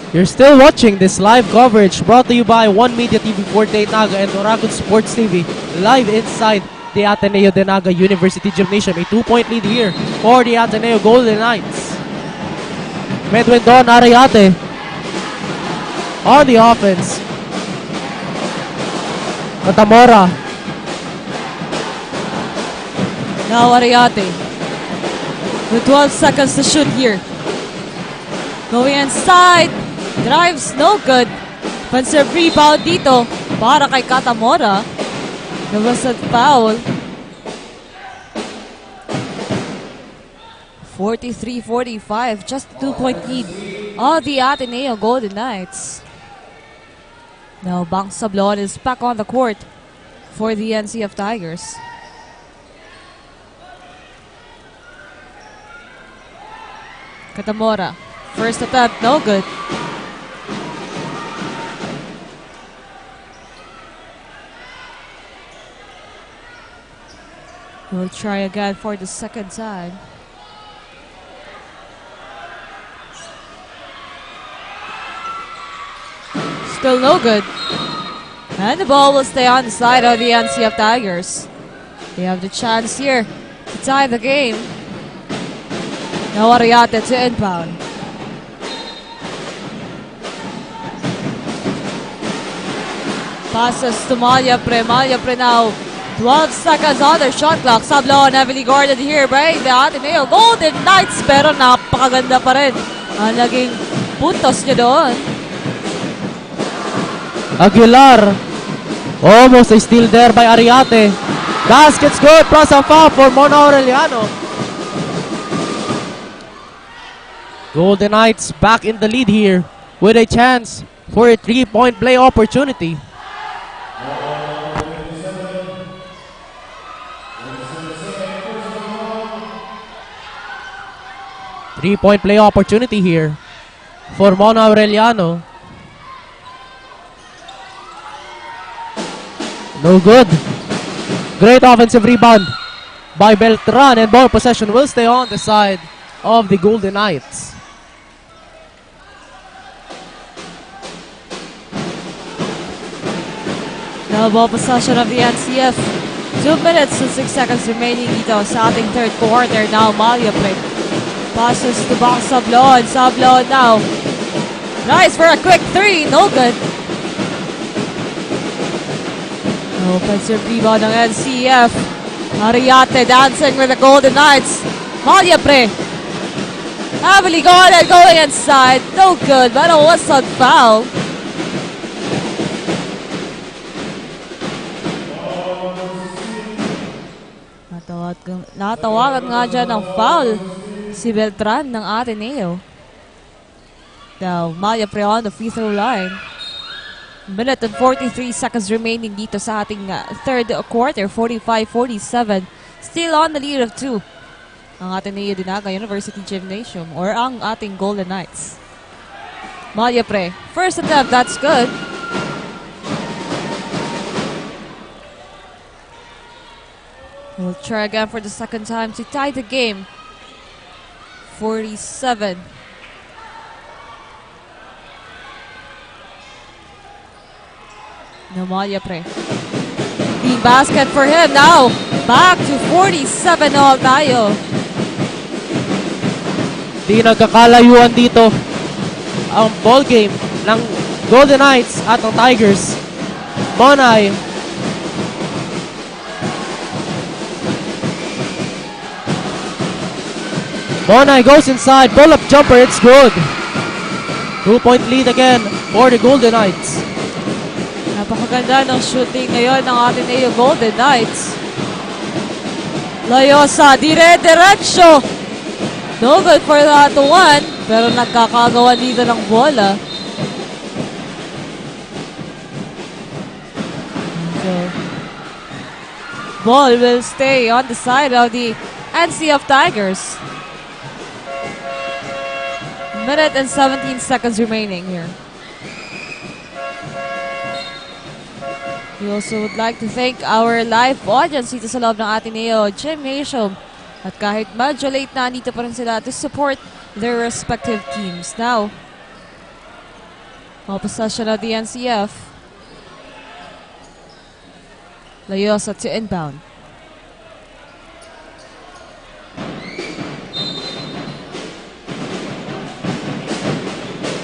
You're still watching this live coverage brought to you by One Media TV-48 Naga and Oragon Sports TV live inside the Ateneo Naga University Gymnasium. A 2-point lead here for the Ateneo Golden Knights. Medwendon Arayate on the offense. Katamora. Now Ariate with 12 seconds to shoot here. Going inside. Drives no good. Offensive rebound dito para kay Katamora. There was a foul. 43-45. Just a 2-point lead of the Ateneo Golden Knights. Now Bang Sablon is back on the court for the NCF Tigers. Katamora. First attempt, no good. We'll try again for the second time. Still no good. And the ball will stay on the side of the NCF Tigers. They have the chance here to tie the game. Now Ariate to inbound. Passes to Malyapre. Malyapre now. 12 seconds on their shot clock. Sablon heavily guarded here by the Ateneo Golden Knights. Pero napakaganda pa rin ang naging puntos niya doon. Aguilar. Almost a steal there by Ariate. Basket's good. Plus a foul for Mona Aureliano. Golden Knights back in the lead here with a chance for a 3-point play opportunity. Three-point play opportunity here for Mona Aureliano. No good. Great offensive rebound by Beltran, and ball possession will stay on the side of the Golden Knights. Now ball possession of the NCF. 2 minutes and 6 seconds remaining dito sa ating third quarter. Now Malyapre. Passes to Bang Sablon. Sablon now. Nice for a quick three. No good. Offensive rebound ng NCF. Ariate dancing with the Golden Knights. Malyapre. Heavily guarded going inside. No good. But it was a foul. Natawagan nga dyan ng foul si Beltran ng Ateneo. Now, Malyapre on the free throw line. Minute and 43 seconds remaining dito sa ating third quarter. 45-47. Still on the lead of 2. Ang Ateneo Naga University Gymnasium or ang ating Golden Knights. Malyapre. First attempt, that's good. We'll try again for the second time to tie the game. 47. No, Malyapre. The basket for him now. Back to 47 all tayo. Di nagkakalayuan dito ang ball game ng Golden Knights at ng Tigers. Monay. Monay goes inside. Pull up jumper. It's good. 2-point lead again for the Golden Knights. Napakaganda ng shooting ngayon ng Ateneo Golden Knights. Layosa, dire-diretso. No good for that one. Pero nagkakagawa dito ng bola. So, ball will stay on the side of the NCF Tigers. Minute and 17 seconds remaining here. We also would like to thank our live audience dito sa loob ng Ateneo Gymnasium. At kahit medyo late na, dito pa rin sila to support their respective teams. Now, Ball possession of the NCF. Layosa to inbound.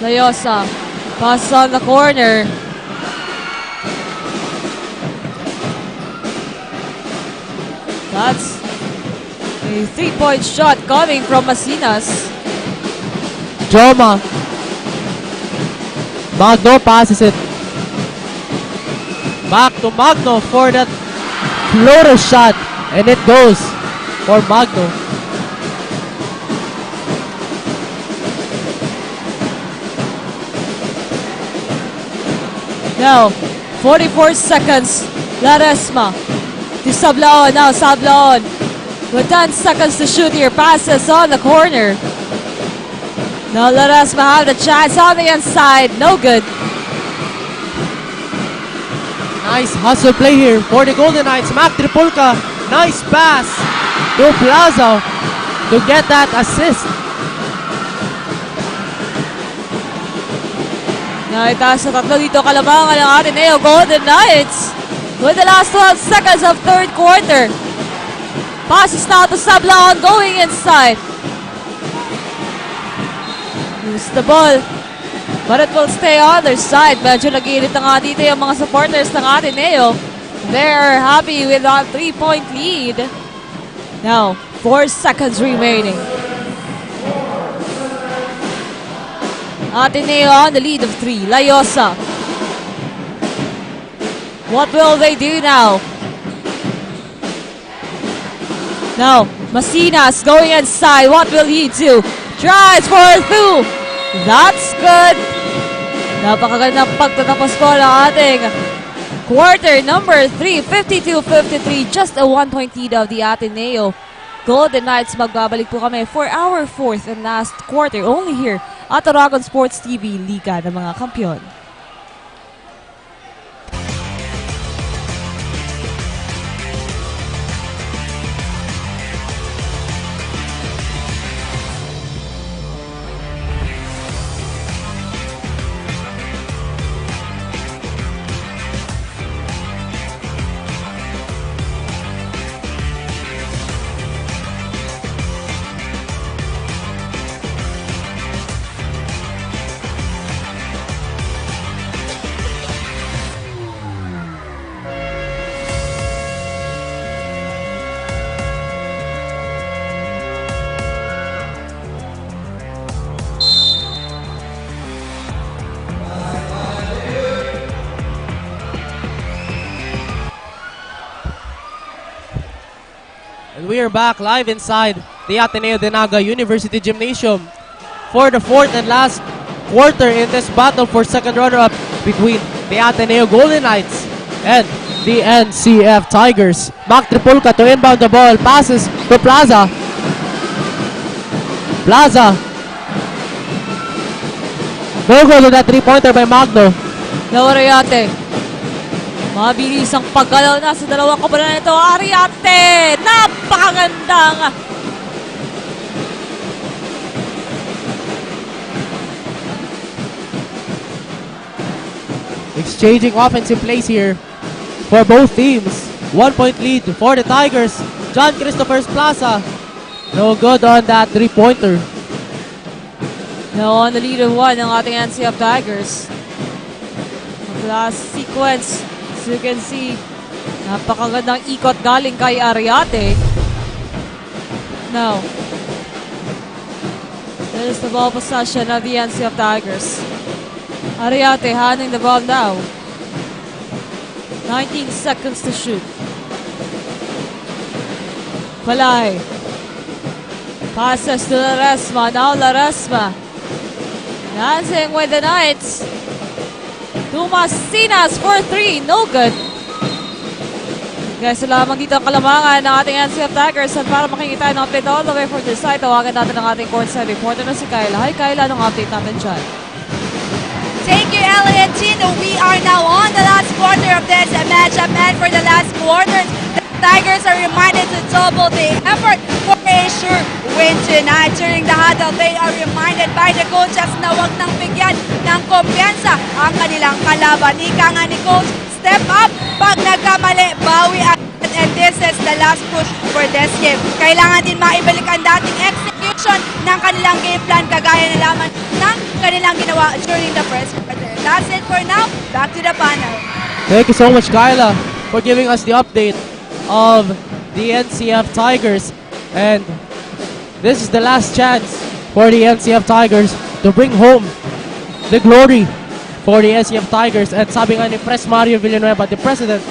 Layosa, pass on the corner. That's a 3-point shot coming from Masinas. Joma. Magno passes it. Back to Magno for that floater shot. And it goes for Magno. Now, 44 seconds. Laresma to Sablaon. Now Sablaon with 10 seconds to shoot here. Passes on the corner. Now Laresma have the chance on the inside. No good. Nice hustle play here for the Golden Knights. Mac Tripulca. Nice pass to Plaza to get that assist. Naitaas sa tatlo dito kalamangan ng Ateneo Golden Knights with the last 12 seconds of third quarter. Passes now to Sablaon going inside. Use the ball. But it will stay on their side. Medyo nag-iinit na nga dito yung mga supporters ng Ateneo. They're happy with that 3-point lead. Now, 4 seconds remaining. Ateneo on the lead of 3. Layosa. What will they do now? Now, Masinas going inside. What will he do? Tries for a two. That's good. Napakagandang pagtatapos ko ng ating quarter number 3. 52-53. Just a 1-point lead of the Ateneo Golden Knights. Magbabalik po kami for our fourth and last quarter only here at Oragon Sports TV, Liga ng mga Kampiyon. And we are back live inside the Ateneo-Naga University Gymnasium for the fourth and last quarter in this battle for second runner-up between the Ateneo Golden Knights and the NCF Tigers. Mac Tripulca to inbound the ball, passes to Plaza. Plaza. No go to that three-pointer by Magno. Ariate. Mabilis ang paggalaw na sa dalawang kabalan nito. Ariate! Napakagandang exchanging offensive plays here for both teams. 1-point lead for the Tigers. John Christopher's Plaza. No good on that three-pointer. now on the lead of 1 ng ating NCF Tigers. Ang last sequence, as you can see, napakagandang ikot galing kay Ariate. Now, there's the ball possession of the NCF Tigers. Ariate handing the ball now. 19 seconds to shoot. Palay. Passes to Laresma. Now Laresma. Dancing with the Knights. Masinas for 3. No good. Guys, lamang dito ang kalamangan ng ating NCF Tigers. At para makikita ng update all the way from this side, tawagan natin ang ating courtside reporter na si Kyla. Hi Kyla, anong update natin dyan? Thank you, Ellie and Tino. We are now on the last quarter of this matchup, and for the last quarter, the Tigers are reminded to double the effort for a sure win tonight. During the huddle, they are reminded by the coaches na wag nang bigyan ng kumpiyansa ang kanilang kalaban. Ika nga ni coach, step up, pag nagkamali, bawi agad. And this is the last push for this game. Kailangan din maibalik ang dating execution ng kanilang game plan kagaya na lamang ng kanilang ginawa during the first quarter. That's it for now. Back to the panel. Thank you so much, Kyla, for giving us the update of the NCF Tigers. And this is the last chance for the NCF Tigers to bring home the glory for the NCF Tigers. And sabi nga ni Pres Mario Villanueva, the president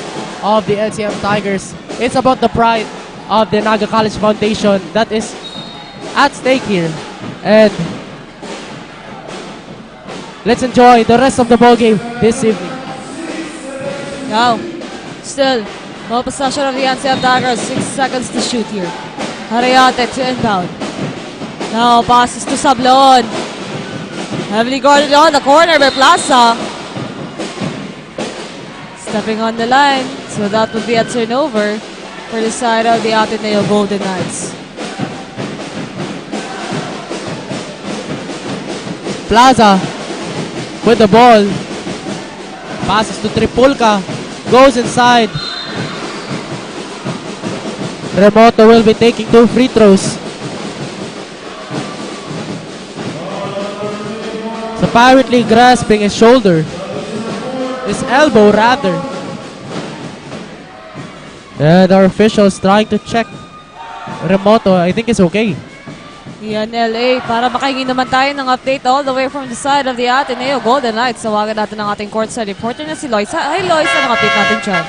of the NCF Tigers, it's about the pride of the Naga College Foundation that is at stake here. And let's enjoy the rest of the ball game this evening. Now, still, no possession of the NCF Tigers. 6 seconds to shoot here. Harayate to inbound. Now, passes to Sabloon. Heavily guarded on the corner by Plaza. Stepping on the line. So that would be a turnover for the side of the Ateneo Golden Knights. Plaza with the ball. Passes to Tripulka. Goes inside. Remoto will be taking 2 free throws. He's apparently grasping his shoulder. His elbow rather. And our officials trying to check Remoto. I think it's okay. Yan LA, para makahingi naman tayo ng update all the way from the side of the Ateneo Golden Knights. Tawagan natin ang ating courtside reporter na si Lois. Hi Lois, anong update natin dyan?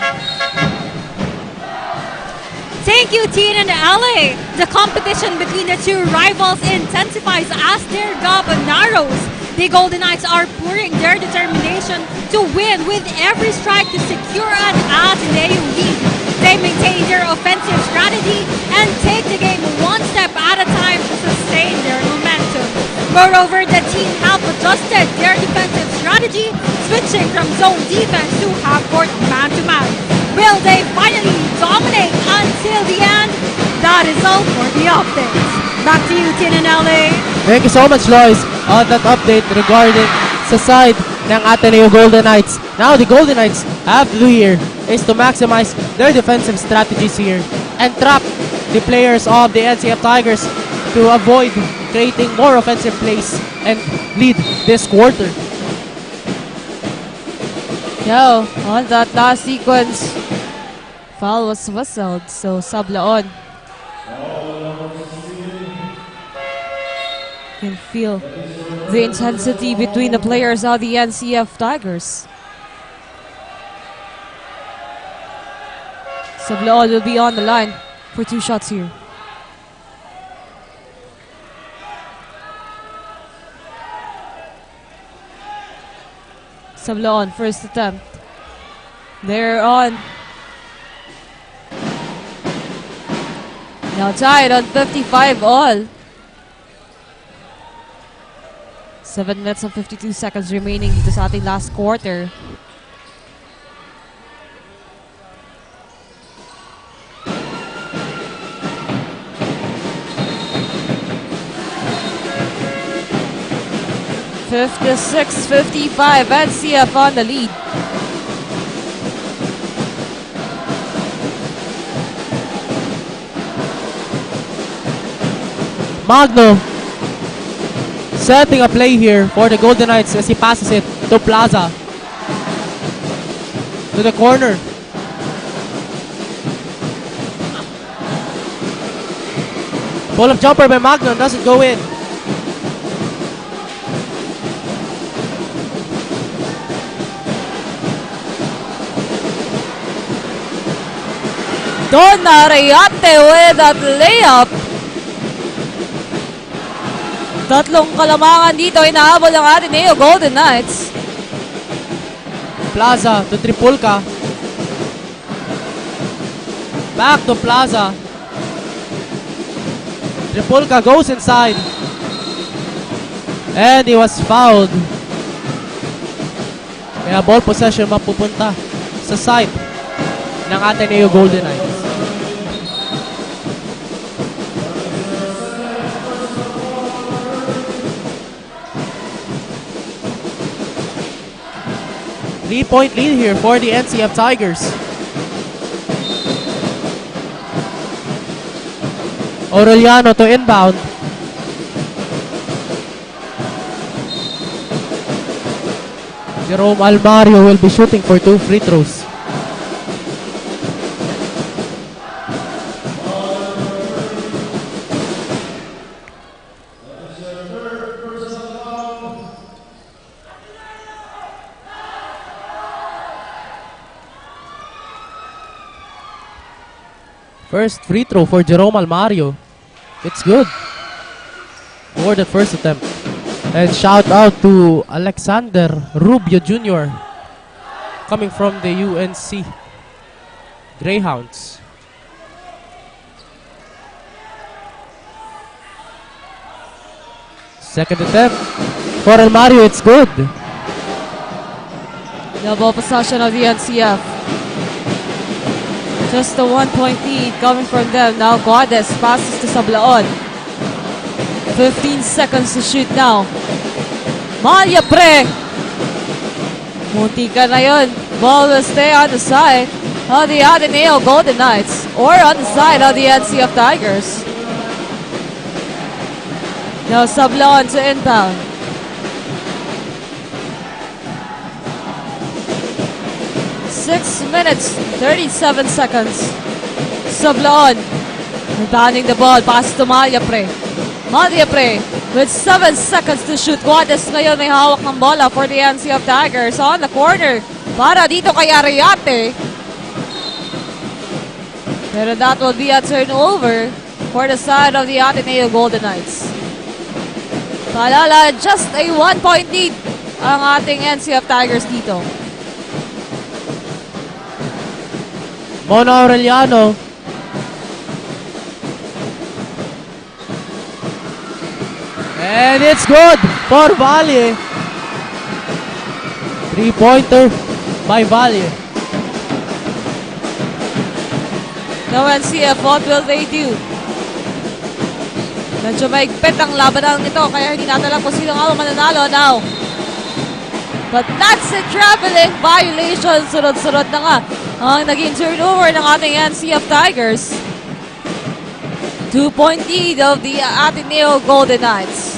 Thank you, Teen and LA. The competition between the two rivals intensifies as their gap narrows. The Golden Knights are pouring their determination to win with every strike to secure an Ateneo lead. They maintain their offensive strategy and take the game one step at a time to sustain their momentum. Moreover, the team have adjusted their defensive strategy, switching from zone defense to half-court man-to-man. Will they finally dominate until the end? That is all for the updates. Back to you, Tin and LA. Thank you so much, Lois, on that update regarding sa side ng Ateneo Golden Knights. Now, the Golden Knights have to do here is to maximize their defensive strategies here and trap the players of the NCF Tigers to avoid creating more offensive plays and lead this quarter. Yo, on that last sequence, foul was whistled, so Sablaon can feel the intensity between the players of the NCF Tigers. Sablaon will be on the line for 2 shots here. Sablaon, first attempt. They're on. Now tied on 55 all. 7 minutes and 52 seconds remaining dito sa ating last quarter. $56-55, NCF on the lead. Magno setting a play here for the Golden Knights as he passes it to Plaza. To the corner. Pull-up jumper by Magno, doesn't go in. Don Arayate with that layup. Tatlong kalamangan dito inahabol ng Ateneo Golden Knights. Plaza to Tripulka. Back to Plaza. Tripulka goes inside. And he was fouled. Kaya ball possession mapupunta sa side ng Ateneo Golden Knights. 3-point lead here for the NCF Tigers. Aureliano to inbound. Jerome Almario will be shooting for 2 free throws. First free throw for Jerome Almario. It's good for the first attempt. And shout out to Alexander Rubio Jr. coming from the UNC Greyhounds. Second attempt for Almario. It's good. The ball possession of the NCF. Just a 1-point lead coming from them. Now Guades passes to Sablaon. 15 seconds to shoot now. Malia Pre. Munti ka na yun. Ball will stay on the side of the Ateneo Golden Knights or on the side of the NCF Tigers. Now Sablaon to inbound. Six minutes, 37 seconds. Sablaon rebounding the ball, pass to Malyapre. Malyapre with 7 seconds to shoot. Guades ngayon may hawak ng bola for the NCF Tigers on the corner para dito kay Ariate. Pero that will be a turnover for the side of the Ateneo Golden Knights. Paalala, just a 1-point lead ang ating NCF Tigers dito. Mona Aureliano. And it's good for Valle. 3-pointer by Valle. Now NCF, what will they do? Medyo maigpit ang labanan nito kaya hindi natin alam kung sino ang mananalo now. But that's a traveling violation. Sunod-sunod na nga ang naging turnover ng ating NCF Tigers. 2-point lead of the Ateneo Golden Knights.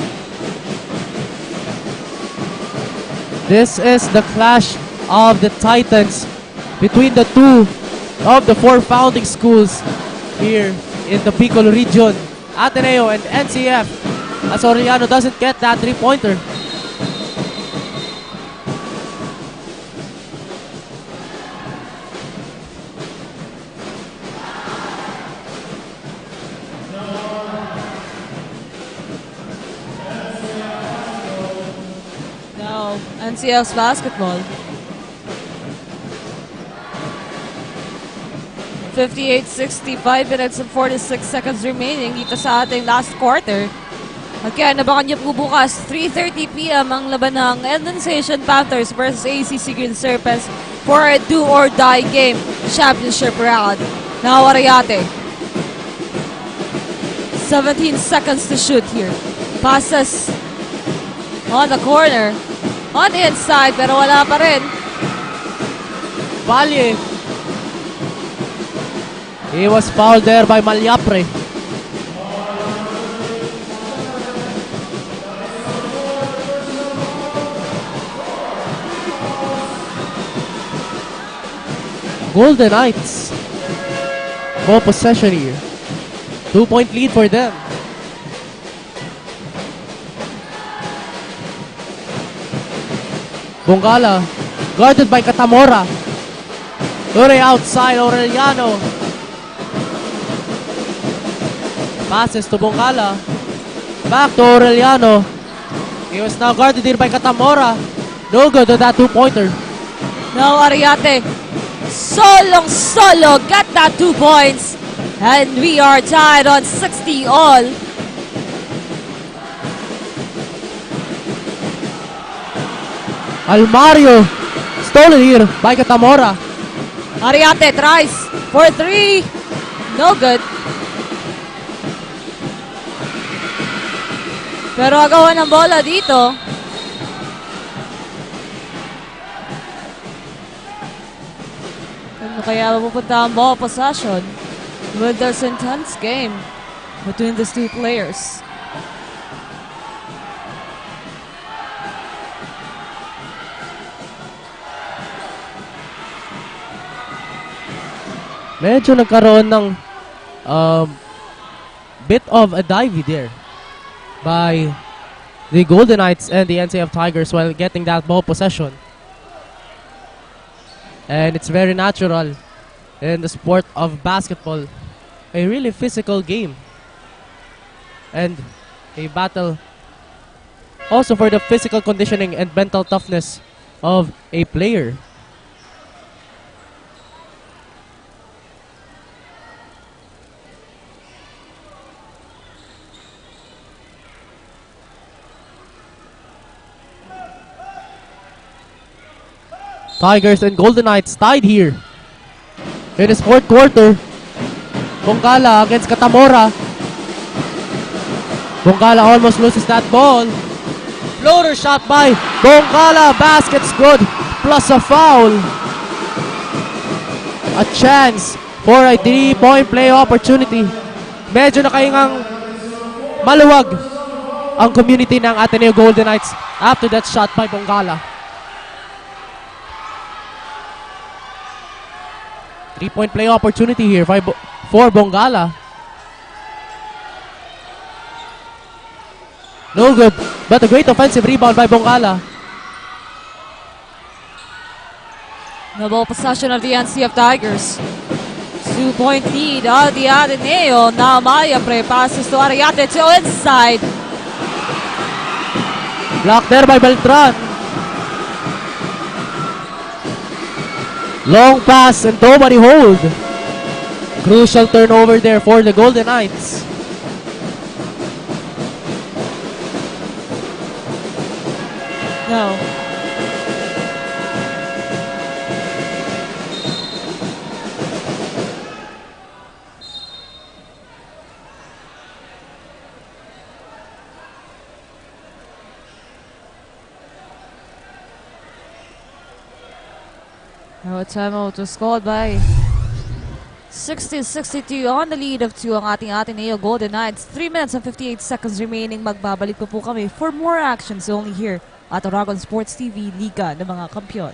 This is the clash of the Titans between the two of the 4 founding schools here in the Bicol region. Ateneo and NCF, as Aureliano doesn't get that 3-pointer. NCF's basketball. 58-60, 5 minutes and 46 seconds remaining dito sa ating last quarter. At kaya nabakan niyo po bukas, 3:30 p.m. ang laban ng Sensation Panthers versus ACC Green Serpents for a do-or-die game championship round. Now Ariate. 17 seconds to shoot here. Passes on the corner. On the inside, pero wala pa rin. Valle. He was fouled there by Malyapre. Golden Knights. Ball possession here. 2-point lead for them. Bongala, guarded by Catamora. Ure outside, Aureliano. Passes to Bongala. Back to Aureliano. He was now guarded here by Catamora. No good to that 2-pointer. Now Ariate, solo, got that 2 points. And we are tied on 60 all. Almario, stolen here by Catamora. Ariate tries for 3. No good. Pero agawan ng bola dito. Ano kaya mapupunta ang ball possession with this intense game between these two players? Medyo nagkaroon ng bit of a divey there by the Golden Knights and the NCF Tigers while getting that ball possession. And it's very natural in the sport of basketball. A really physical game. And a battle also for the physical conditioning and mental toughness of a player. Tigers and Golden Knights tied here in this fourth quarter. Bongala against Katamora. Bongala almost loses that ball. Floater shot by Bongala. Basket's good. Plus a foul. A chance for a 3-point play opportunity. Medyo nakahingang maluwag ang community ng Ateneo Golden Knights after that shot by Bongala. 3-point play opportunity here for Bongala. No good, but a great offensive rebound by Bongala. The ball possession of the NCF Tigers. 2-point lead of the Ateneo. Now Maya Pre passes to Ariate to inside. Blocked there by Beltran. Long pass and nobody hold. Crucial turnover there for the Golden Knights. No. Now a timeout was called by 60-62 on the lead of 2 ang ating Ateneo Golden Knights. 3 minutes and 58 seconds remaining. Magbabalik pa po kami for more actions only here at Oragon Sports TV, Liga ng mga Kampiyon.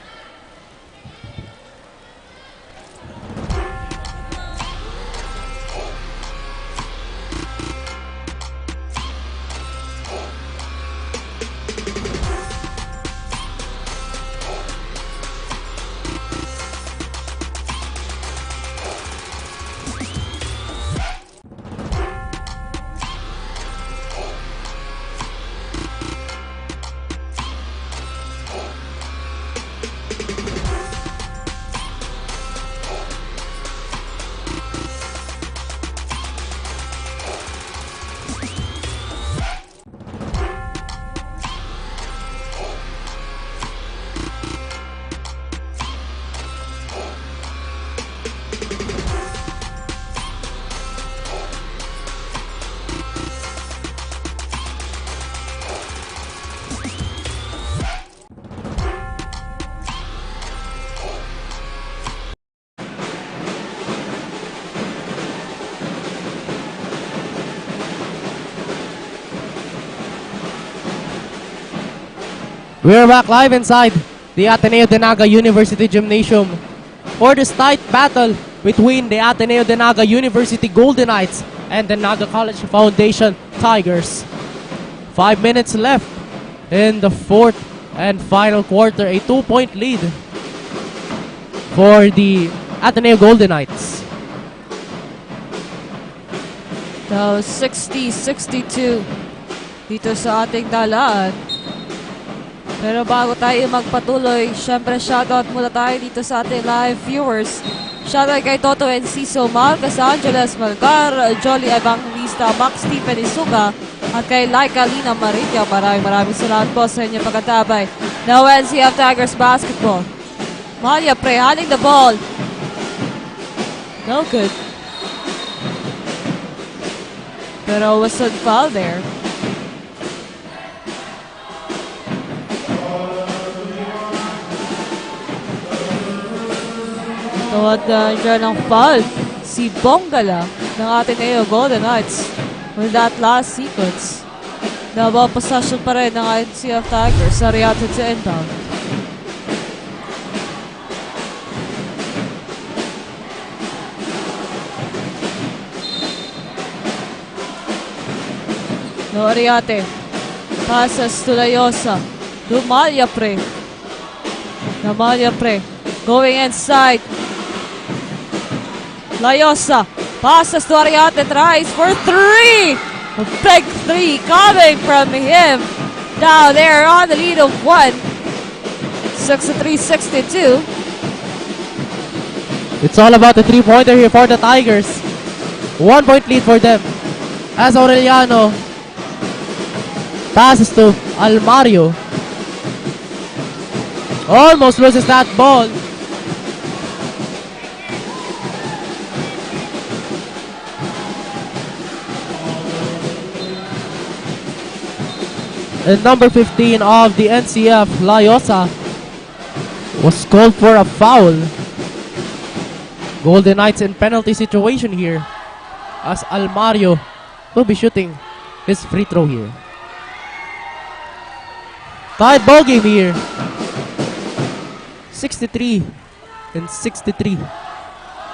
We're back live inside the Ateneo-Naga University Gymnasium for this tight battle between the Ateneo-Naga University Golden Knights and the Naga College Foundation Tigers. 5 minutes left in the fourth and final quarter. A 2-point lead for the Ateneo Golden Knights. So 60-62 dito sa ating talaan. Pero bago tayo magpatuloy, syempre shoutout muna tayo dito sa ating live viewers. Shoutout kay Toto Enciso, Marcos Angeles, Malgar, Jolly Evangelista, Max Stephen Isuga, at kay Laika Lina Maritia. Maraming salamat po sa inyong pagkatabay. Now NCF Tigers basketball. Malia Pre handling the ball. No good. Pero was a foul there. Tawad na dyan ng foul si Bongala ng Ateneo Golden Knights with that last sequence. Nabang possession pa rin ng NCF Tigers. Ariate to inbound. No, Ariate. Passes to Layosa. To Malyapre. Na Malyapre. Going inside. Layosa. Passes to Ariate. Tries for 3. A big 3 coming from him. Now they're on the lead of 1. 63-62. It's all about the three-pointer here for the Tigers. 1 point lead for them. As Aureliano passes to Almario. Almost loses that ball. And number 15 of the NCF, Layosa, was called for a foul. Golden Knights in penalty situation here, as Almario will be shooting his free throw here. Tied ball game here. 63 and 63.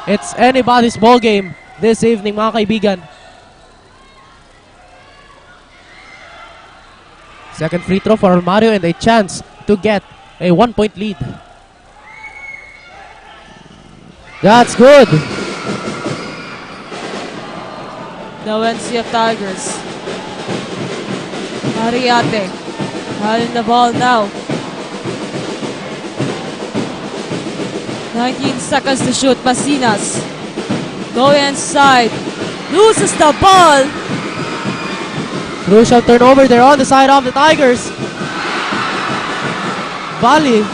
It's anybody's ball game this evening, mga kaibigan. Second free throw for Almario and a chance to get a 1 point lead. That's good. The NCF Tigers. Ariate. Having the ball now. 19 seconds to shoot. Masinas. Go inside. Loses the ball. Crucial turnover there on the side of the Tigers. Valle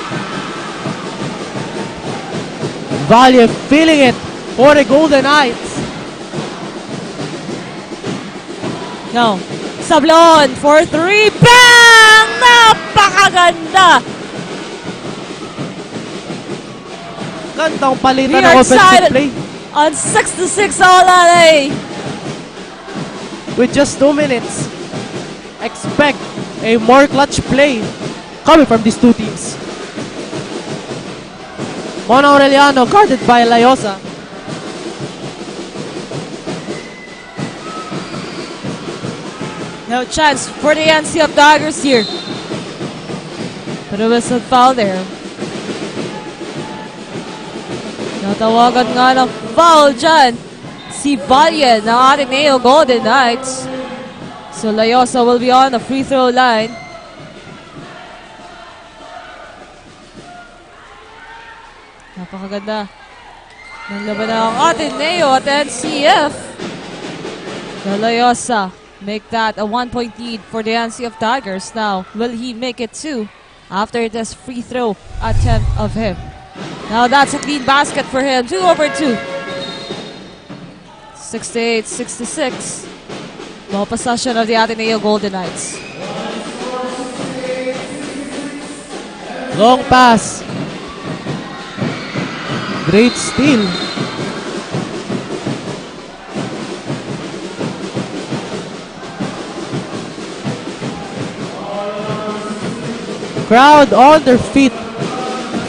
feeling it for the Golden Knights. Now, Sablon for 3. Bang! Napakaganda! Gandang palitan We ng are offensive excited play. on 6-6 all LA. With just 2 minutes, expect a more clutch play coming from these two teams. Mona Aureliano guarded by Layosa. No chance for the NCF Tigers here. But it was a foul there. Natawagan nga ng foul dyan si Valle ng Ateneo Golden Knights. So Layosa will be on the free throw line. Napakaganda ng laban ng Ateneo at NCF. So Layosa make that a 1 point lead for the NCF Tigers. Now, will he make it 2 after this free throw attempt of him? Now that's a clean basket for him. 2 over 2. 68-66. Ball possession of the Ateneo Golden Knights. Long pass. Great steal. Crowd on their feet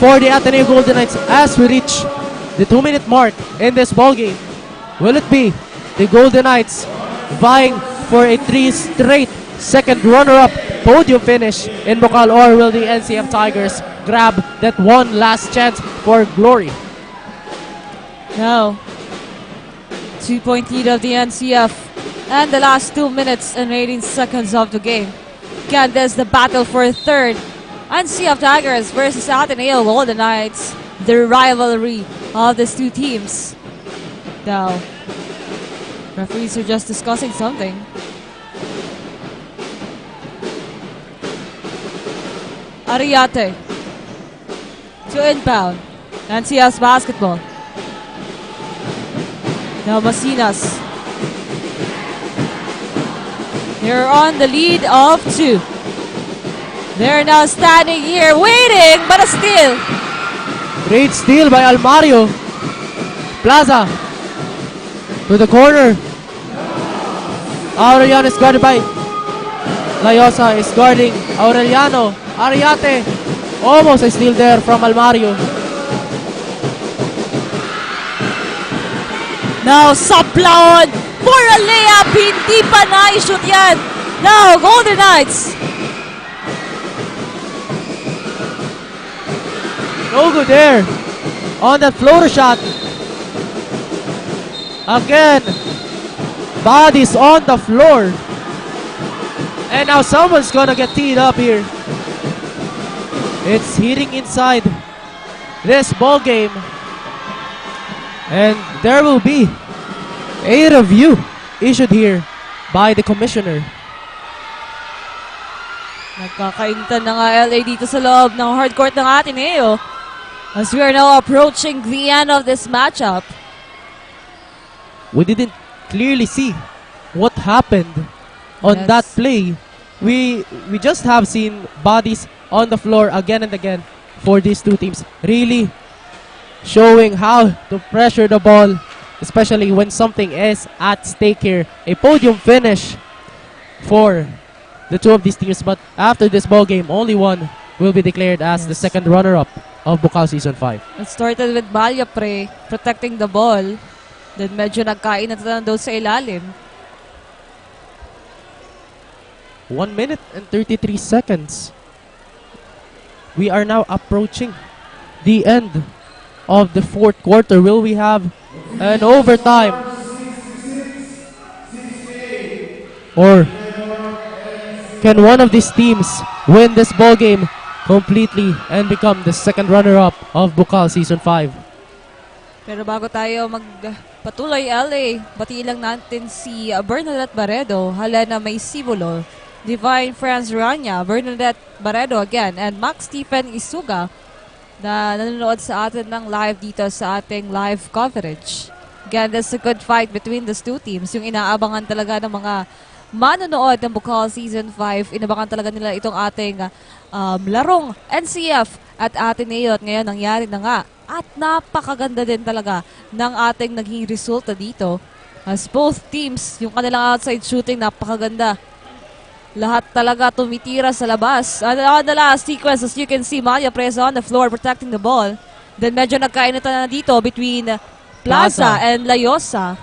for the Ateneo Golden Knights as we reach the 2-minute mark in this ball game. Will it be the Golden Knights vying for a 3 straight second runner-up podium finish in Bucal, or will the NCF Tigers grab that one last chance for glory? Now, 2 point lead of the NCF and the last 2 minutes and 18 seconds of the game. Again, there's the battle for third. NCF Tigers versus Ateneo Golden Knights. The rivalry of these two teams. Now, referees are just discussing something. Ariate to inbound. NCF's basketball. Now Masinas. They're on the lead of 2. They're now standing here waiting, but a steal. Great steal by Almario. Plaza to the corner. Aureliano is guarded by Layosa is guarding Aureliano. Ariate, almost a steal there from Almario. Now, Saplaon for a layup. Hindi pa na-shoot yan. Now, Golden Knights. No good there on that floater shot. Again, bodies on the floor. And now someone's gonna get teed up here. It's hitting inside this ball game. And there will be a review issued here by the commissioner. Nagkakaintan na nga LA dito sa loob ng hardcourt ng Ateneo. As we are now approaching the end of this matchup. We didn't clearly see what happened on that play. We just have seen bodies on the floor again and again for these two teams. Really showing how to pressure the ball, especially when something is at stake here. A podium finish for the two of these teams, but after this ball game, only one will be declared as the second runner-up of Bucal Season 5. It started with Malyapre protecting the ball. Then medyo nagkain na doon sa ilalim. 1 minute and 33 seconds. We are now approaching the end of the fourth quarter. Will we have an overtime? Or can one of these teams win this ball game completely and become the second runner-up of Bucal Season 5? Pero bago tayo magpatuloy LA, batiin lang natin si Bernadette Barredo, Helena May Sibulo, Divine Franz Rania, Bernadette Barredo again, and Max Stephen Isuga na nanonood sa atin ng live dito sa ating live coverage. Again, there's a good fight between these two teams. Yung inaabangan talaga ng mga manonood ng Bucal Season 5, inabangan talaga nila itong ating larong NCF at Ateneo at ngayon nangyari na nga. At napakaganda din talaga ng ating naging resulta dito. As both teams, yung kanilang outside shooting, napakaganda. Lahat talaga tumitira sa labas. And on the last sequence, as you can see, Malia Presa on the floor protecting the ball. Then medyo nagkainita na dito between Plaza and Layosa.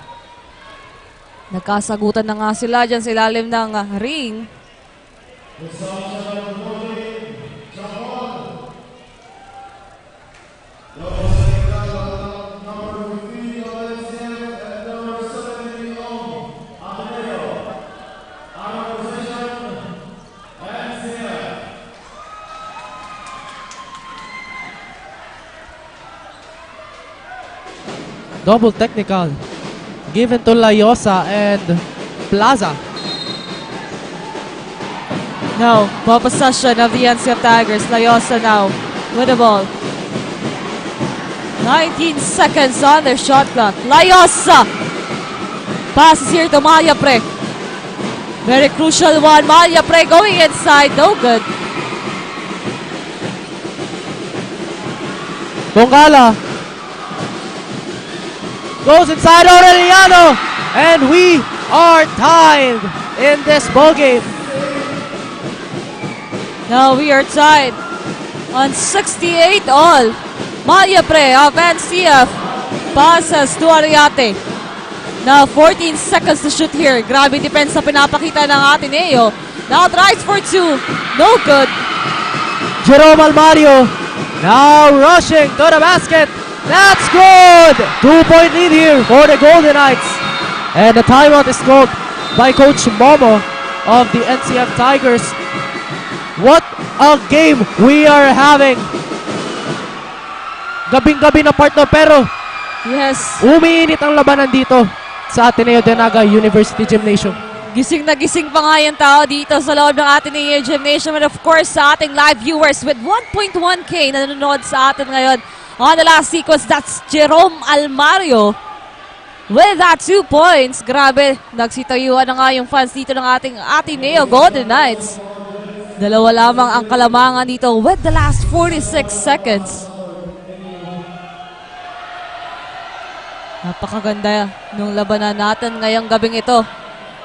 Nagkasagutan na nga sila dyan sa ilalim ng ring. Double technical given to Layosa and Plaza. Now, ball possession of the NCF Tigers. Layosa now with the ball. 19 seconds on their shot clock. Layosa! Passes here to Malyapre. Very crucial one. Malyapre going inside. No good. Bongala goes inside Aureliano, and we are tied in this ball game. Now we are tied on 68 all. Malyapre of NCF passes to Ariate. Now 14 seconds to shoot here. Grabe defense na pinapakita ng Ateneo. Now tries for two. No good. Jerome Almario now rushing to the basket. That's good! 2-point lead here for the Golden Knights. And the timeout is called by Coach Momo of the NCF Tigers. What a game we are having. Gabing-gabi na partner, pero yes, umiinit ang labanan dito sa Ateneo-Naga University Gymnasium. gising na gising pa nga yung tao dito sa loob ng Ateneo Gymnasium. And of course, sa ating live viewers with 1.1K na nanonood sa atin ngayon. On the last sequence, that's Jerome Almario with that 2 points. Grabe, nagsitayuan na nga yung fans dito ng ating Ateneo Golden Knights. Dalawa lamang ang kalamangan dito with the last 46 seconds. Napakaganda nung labanan natin ngayong gabing ito.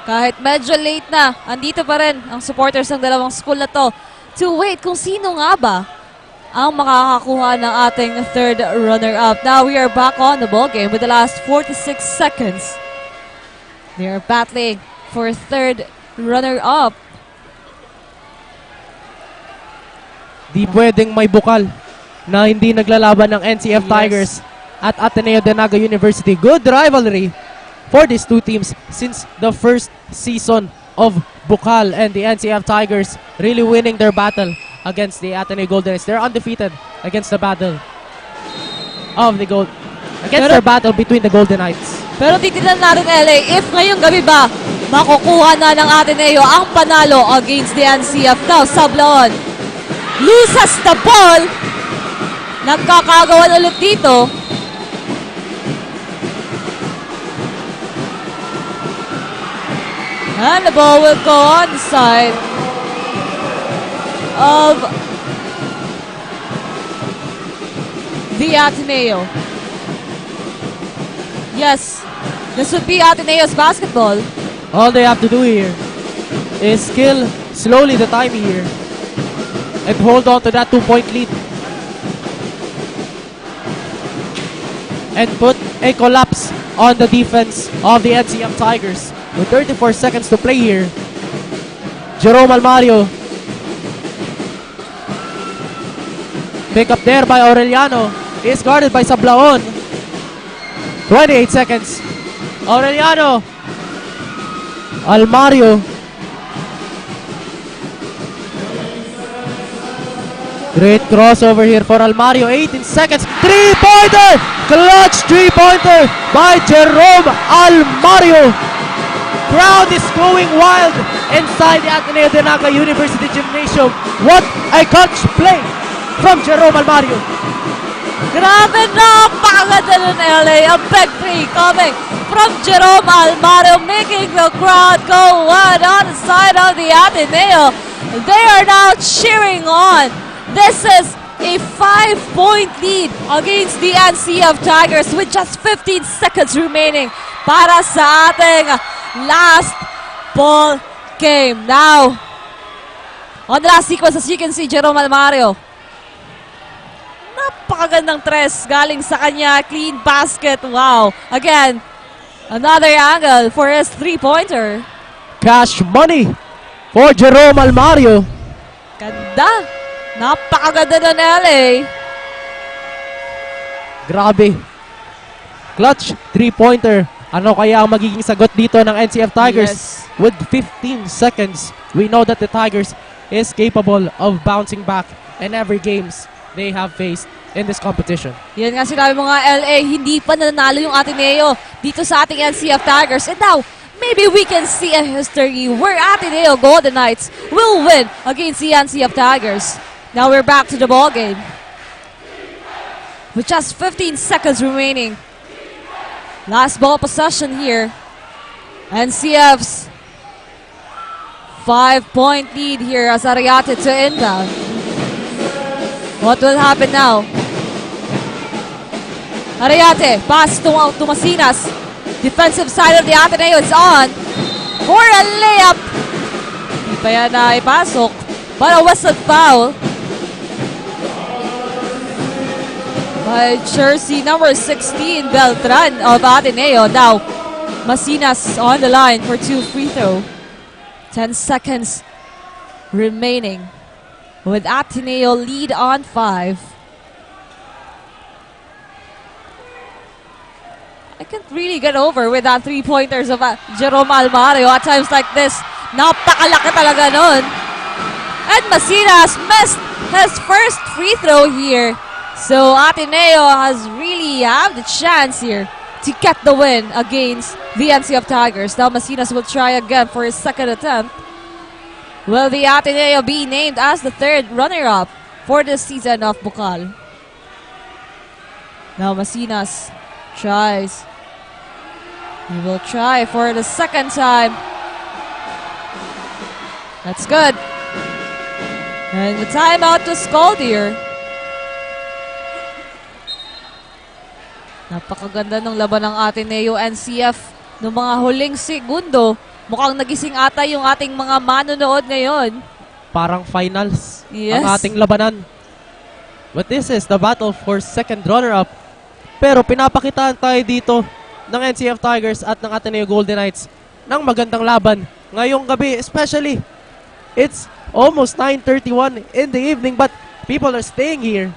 Kahit medyo late na, andito pa rin ang supporters ng dalawang school na to to wait kung sino nga ba ang makakakuha ng ating third runner-up. Now we are back on the ball game with the last 46 seconds. They are battling for third runner-up. Di pwedeng may Bucal na hindi naglalaban ng NCF Tigers at Ateneo Naga University. Good rivalry for these two teams since the first season of Bucal and the NCF Tigers really winning their battle against the Ateneo Golden Knights. They're undefeated against the battle of the their battle between the Golden Knights. Pero titignan natin, LA, if ngayong gabi ba makukuha na ng Ateneo ang panalo against the NCF. Now, Sablaon loses the ball. Nagkakagawan ulit dito. And the ball will go on the side of the Ateneo. Yes, this would be Ateneo's basketball. All they have to do here is kill slowly the time here and hold on to that 2-point lead. And put a collapse on the defense of the NCF Tigers. With 34 seconds to play here, Jerome Almario. Pick up there by Aureliano. Is guarded by Sablaon. 28 seconds. Aureliano. Almario. Great crossover here for Almario. 18 seconds. 3-pointer! Clutch 3-pointer by Jerome Almario. Crowd is going wild inside the Ateneo Naga University Gymnasium. What a clutch play from Jerome Almario. Grabe, napakaganda nun, LA. A big three coming from Jerome Almario, making the crowd go wild on the side of the Ateneo. They are now cheering on. This is a 5-point lead against the NCF Tigers with just 15 seconds remaining para sa ating last ball game. Now, on the last sequence, as you can see, Jerome Almario. Napakagandang tres galing sa kanya. Clean basket. Wow. Again, another angle for his three-pointer. Cash money for Jerome Almario. Ganda. Napakaganda ng LA. Grabe. Clutch, 3-pointer. Ano kaya ang magiging sagot dito ng NCF Tigers? Yes. With 15 seconds, we know that the Tigers is capable of bouncing back in every games they have faced in this competition. Yan nga sinabi mo nga, LA, hindi pa nanalo yung Ateneo dito sa ating NCF Tigers. And now, maybe we can see a history where Ateneo Golden Knights will win against the NCF Tigers. Now we're back to the ball game. With just 15 seconds remaining. Last ball possession here. NCF's 5-point lead here as Ariate to inbound. What will happen now? Ariate, pass to Masinas. Defensive side of the Ateneo is on for a layup. Hindi pa yan na ipasok. But a whistle foul by jersey number 16, Beltran of Ateneo. Now, Masinas on the line for 2 free throw. 10 seconds remaining with Ateneo lead on 5. I can't really get over with that 3-pointers of Jerome Almario at times like this. Napakalaki talaga nun. And Masinas missed his first free throw here. So Ateneo has really have the chance here to get the win against the NCF Tigers. Now Masinas will try again for his second attempt. Will the Ateneo be named as the third runner-up for this season of Bucal? Now Masinas tries. He will try for the second time. That's good. And the timeout was called here. Napakaganda ng laban ng Ateneo NCF noong mga huling segundo. Mukhang nagising ata yung ating mga manonood ngayon. Parang finals Yes. ang ating labanan. But this is the battle for second runner-up. Pero pinapakitaan tayo dito ng NCF Tigers at ng Ateneo Golden Knights ng magandang laban ngayong gabi. Especially, it's almost 9:31 in the evening but people are staying here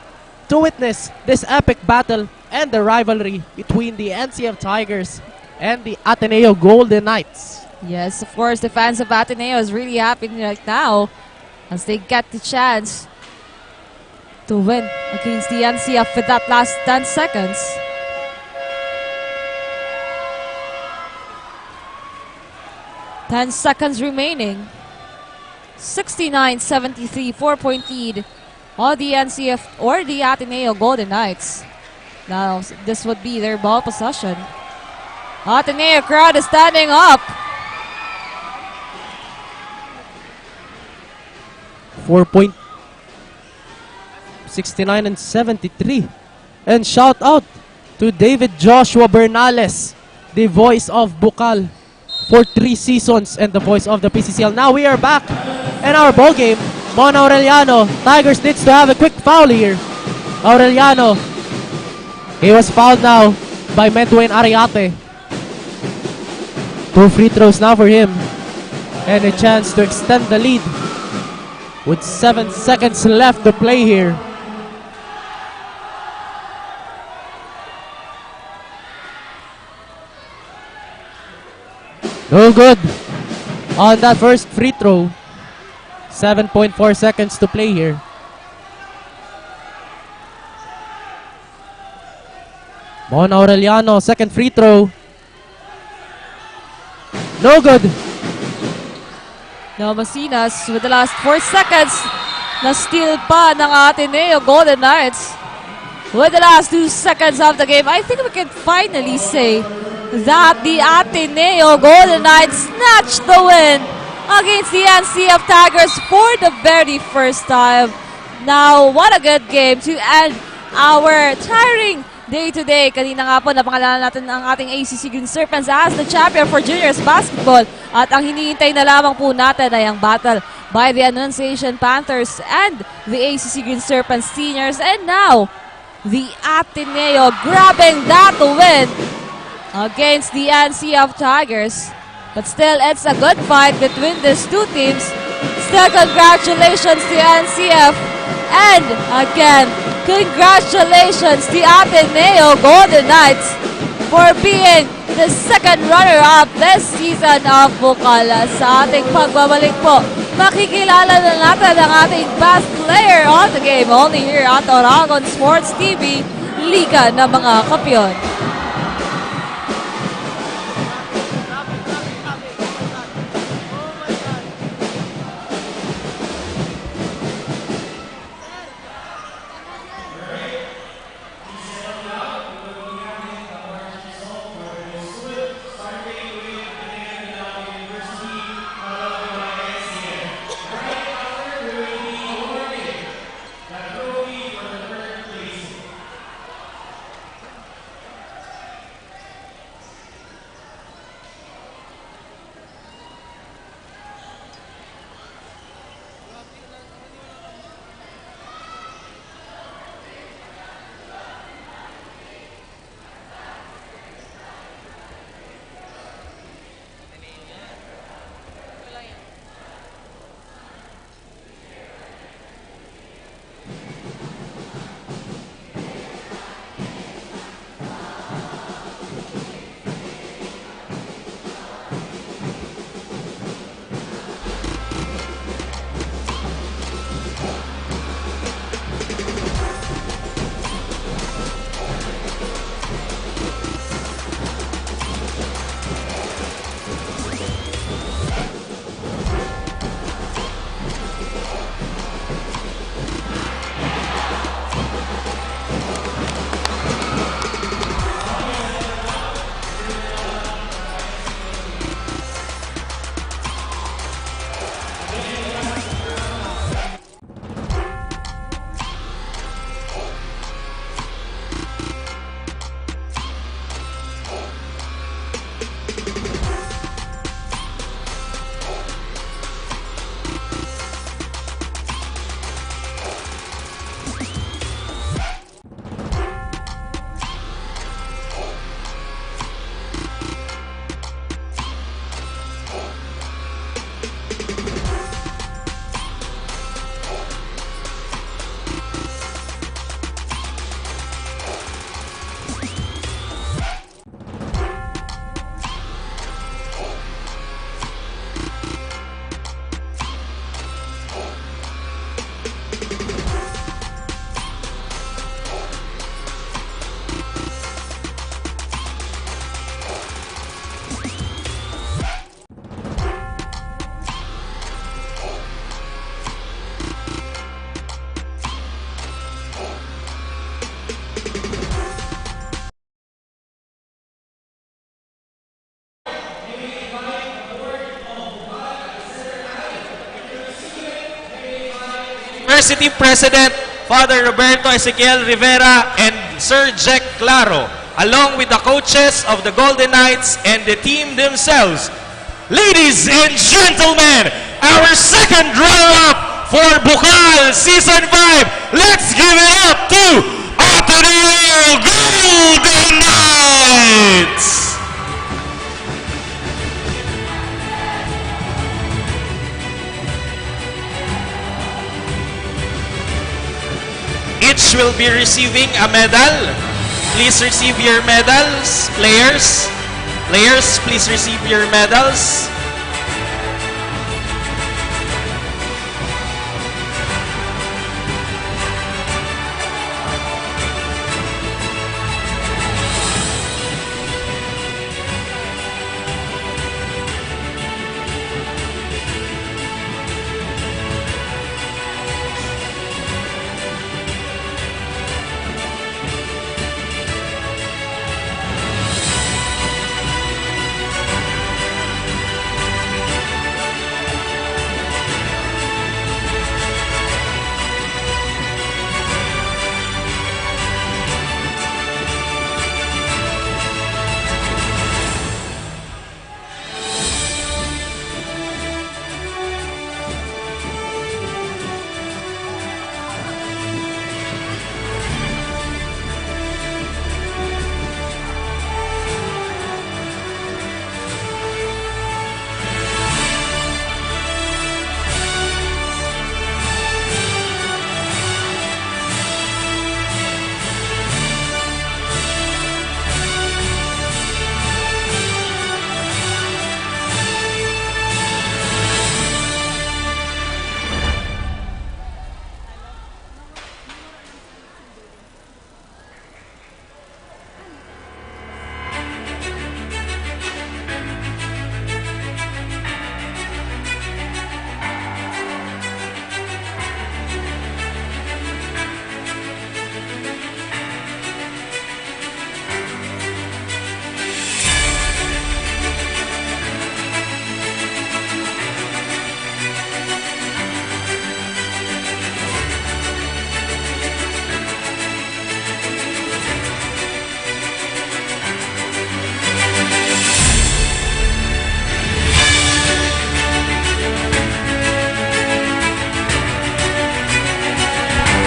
to witness this epic battle and the rivalry between the NCF Tigers and the Ateneo Golden Knights. Yes, of course, the fans of Ateneo is really happy right now as they get the chance to win against the NCF with that last 10 seconds. Ten seconds remaining. 69-73, 4-point lead on the NCF or the Ateneo Golden Knights. Now, this would be their ball possession. Ateneo crowd is standing up. 4-point 69 and 73. And shout out to David Joshua Bernales, the voice of Bucal for 3 seasons and the voice of the PCCL. Now we are back in our ball game. Mon Aureliano, Tigers needs to have a quick foul here. Aureliano, he was fouled now by Medwin Ariate. 2 free throws now for him and a chance to extend the lead with 7 seconds left to play here. No good on that first free throw. 7.4 seconds to play here. Mon Aureliano, second free throw. No good. Now Masinas with the last 4 seconds. Na-steal pa ng Ateneo Golden Knights. With the last 2 seconds of the game, I think we can finally say that the Ateneo Golden Knights snatched the win against the NCF Tigers for the very first time. Now, what a good game to end our tiring day-to-day. Kanina nga po, napangalanan natin ang ating ACC Green Serpents as the champion for juniors basketball. At ang hinihintay na lamang po natin ay ang battle by the Annunciation Panthers and the ACC Green Serpents seniors. And now, the Ateneo grabbing that win against the NCF Tigers. But still, it's a good fight between these two teams. Still, congratulations to NCF. And again, congratulations to Ateneo Golden Knights for being the second runner-up this season of Bucal. Sa ating pagbabalik po, makikilala na natin ang ating best player on the game only here at Oragon Sports TV, Liga ng mga Kampiyon. University President Father Roberto Ezequiel Rivera and Sir Jack Claro, along with the coaches of the Golden Knights and the team themselves. Ladies and gentlemen, our second runner-up for Bucal Season 5. Let's give it up to Ateneo Golden Knights! Each will be receiving a medal. Please receive your medals. Players, please receive your medals.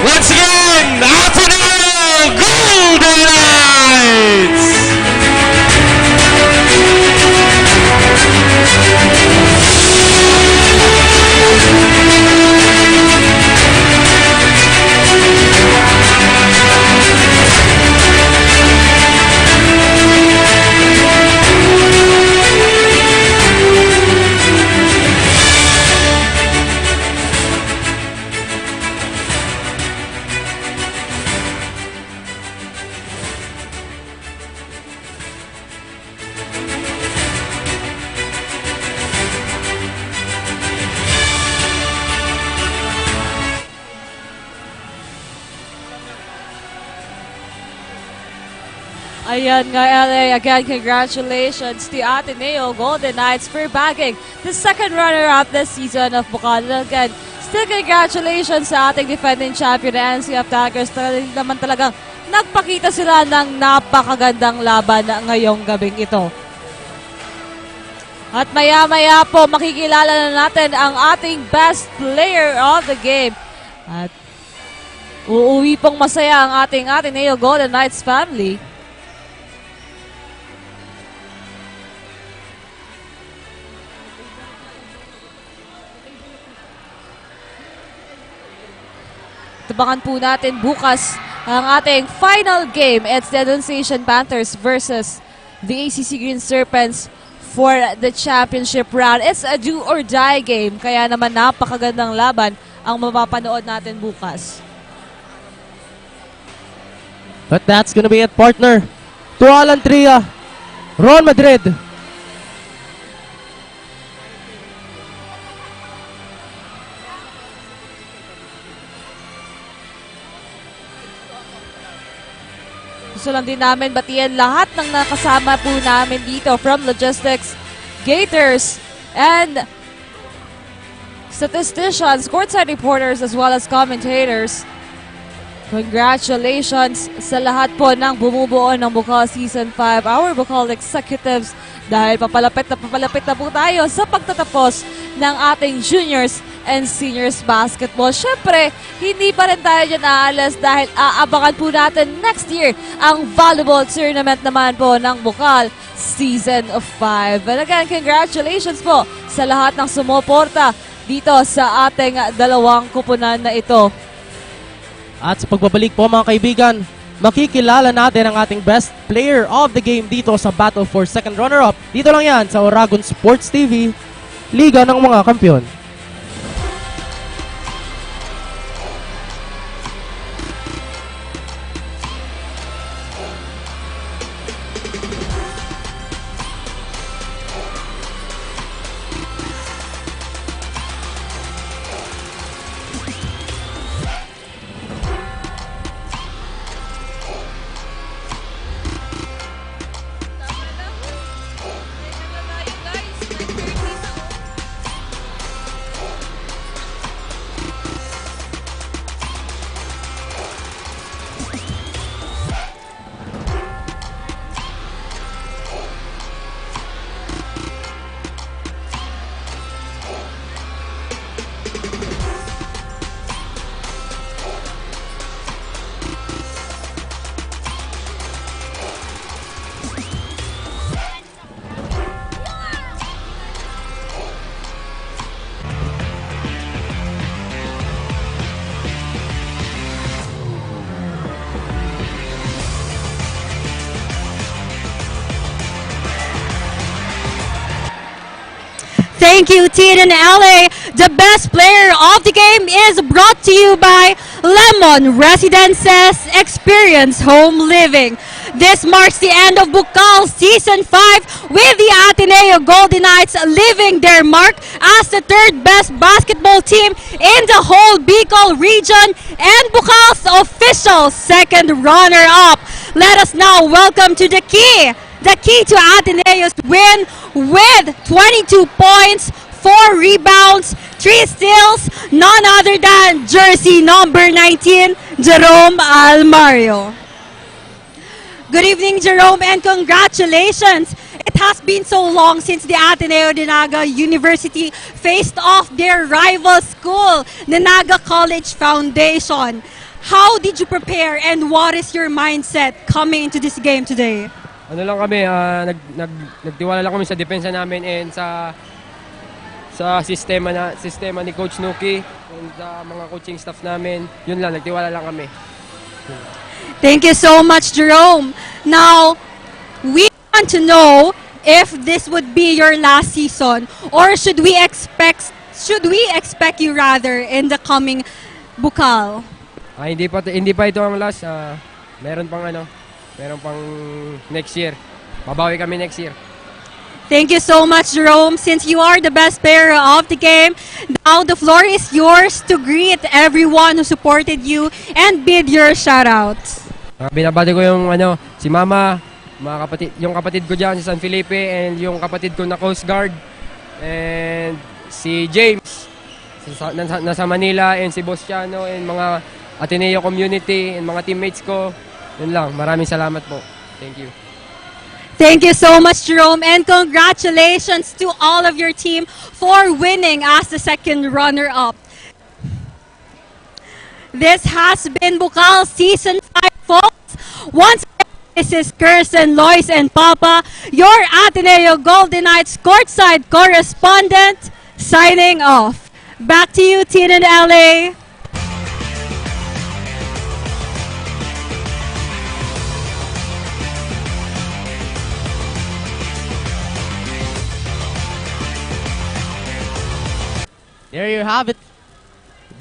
Once again, Ateneo Golden Knights! Ayan nga, LA. Again, congratulations to Ateneo Golden Knights for bagging the second runner-up this season of Bucal. Again, still congratulations sa ating defending champion na NCF Tigers. Naman talagang nagpakita sila ng napakagandang laban ngayong gabing ito. At maya-maya po, makikilala na natin ang ating best player of the game. At uuwi pong masaya ang ating Ateneo Golden Knights family. Tabangan po natin bukas ang ating final game. It's the Annunciation Panthers versus the ACC Green Serpents for the championship round. It's a do or die game, kaya naman napakagandang laban ang mapapanood natin bukas. But that's gonna be it, partner. To Alan Tria, Ron Madrid. Gusto lang din namin batiyan lahat ng nakasama po namin dito from Logistics, Gators, and statisticians, courtside reporters, as well as commentators. Congratulations sa lahat po ng bumubuo ng Bucal Season 5, our Bucal executives, dahil papalapit na po tayo sa pagtatapos ng ating juniors and seniors basketball. Syempre, hindi pa rin tayo dyan aalas dahil aabangan po natin next year ang volleyball tournament naman po ng Bucal Season 5. And again, congratulations po sa lahat ng sumuporta dito sa ating dalawang kupunan na ito. At sa pagbabalik po mga kaibigan, makikilala natin ang ating best player of the game dito sa Battle for Second Runner-Up. Dito lang yan sa Oragon Sports TV, Liga ng mga Kampiyon. Thank you, Team LA. The best player of the game is brought to you by Lemon Residences Experience Home Living. This marks the end of Bucal Season 5 with the Ateneo Golden Knights leaving their mark as the third best basketball team in the whole Bucal region and Bucal's official second runner-up. Let us now welcome to the key to Ateneo's win with 22 points, 4 rebounds, 3 steals, none other than jersey number 19, Jerome Almario. Good evening, Jerome, and congratulations. It has been so long since the Ateneo-Naga University faced off their rival school, the Naga College Foundation. How did you prepare and what is your mindset coming into this game today? Ano lang kami, nagtiwala lang kami sa depensa namin and sa sistema ni Coach Nuki and sa mga coaching staff namin. Yun lang, nagtiwala lang kami. Thank you so much, Jerome. Now, we want to know if this would be your last season or should we expect you rather in the coming Bucal? Hindi pa ito ang last. Meron pang next year. Babawi kami next year. Thank you so much, Jerome. Since you are the best player of the game, now the floor is yours to greet everyone who supported you and bid your shoutouts. Binabati ko yung si Mama, yung kapatid ko diyan sa San Felipe and yung kapatid ko na Coast Guard and si James nasa Manila and si Bosciano and mga Ateneo community and mga teammates ko. Yun lang. Maraming salamat po. Thank you. Thank you so much, Jerome, and congratulations to all of your team for winning as the second runner-up. This has been Bucal Season 5, folks. Once again, this is Kirsten, Lois, and Papa, your Ateneo Golden Knights courtside correspondent, signing off. Back to you, Tina and LA. There you have it.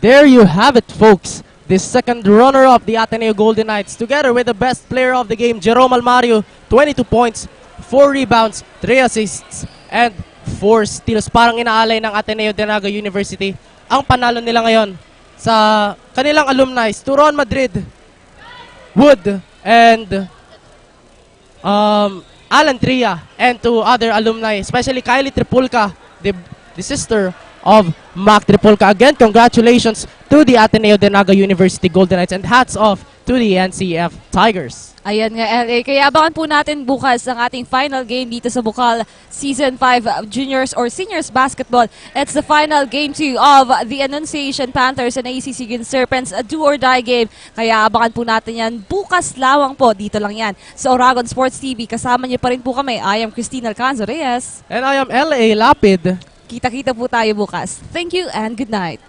There you have it, folks. The second runner-up, the Ateneo Golden Knights, together with the best player of the game, Jerome Almario, 22 points, 4 rebounds, 3 assists, and 4 steals. Parang inaalay ng Ateneo-Naga University ang panalo nila ngayon sa kanilang alumni, Turon Madrid, Wood, and Alan Tria, and to other alumni, especially Kylie Tripulca, the sister of Mac Tripolca. Again, congratulations to the Ateneo de Naga University Golden Knights and hats off to the NCF Tigers. Ayan nga, LA. Kaya abangan po natin bukas ang ating final game dito sa Bucal Season 5 Juniors or Seniors Basketball. It's the final game 2 of the Annunciation Panthers and ACC Green Serpents, a do-or-die game. Kaya abangan po natin yan bukas lawang po. Dito lang yan sa Oragon Sports TV. Kasama niyo pa rin po kami. I am Christine Alcanzo Reyes. And I am LA Lapid. Kita-kita po tayo bukas. Thank you and good night.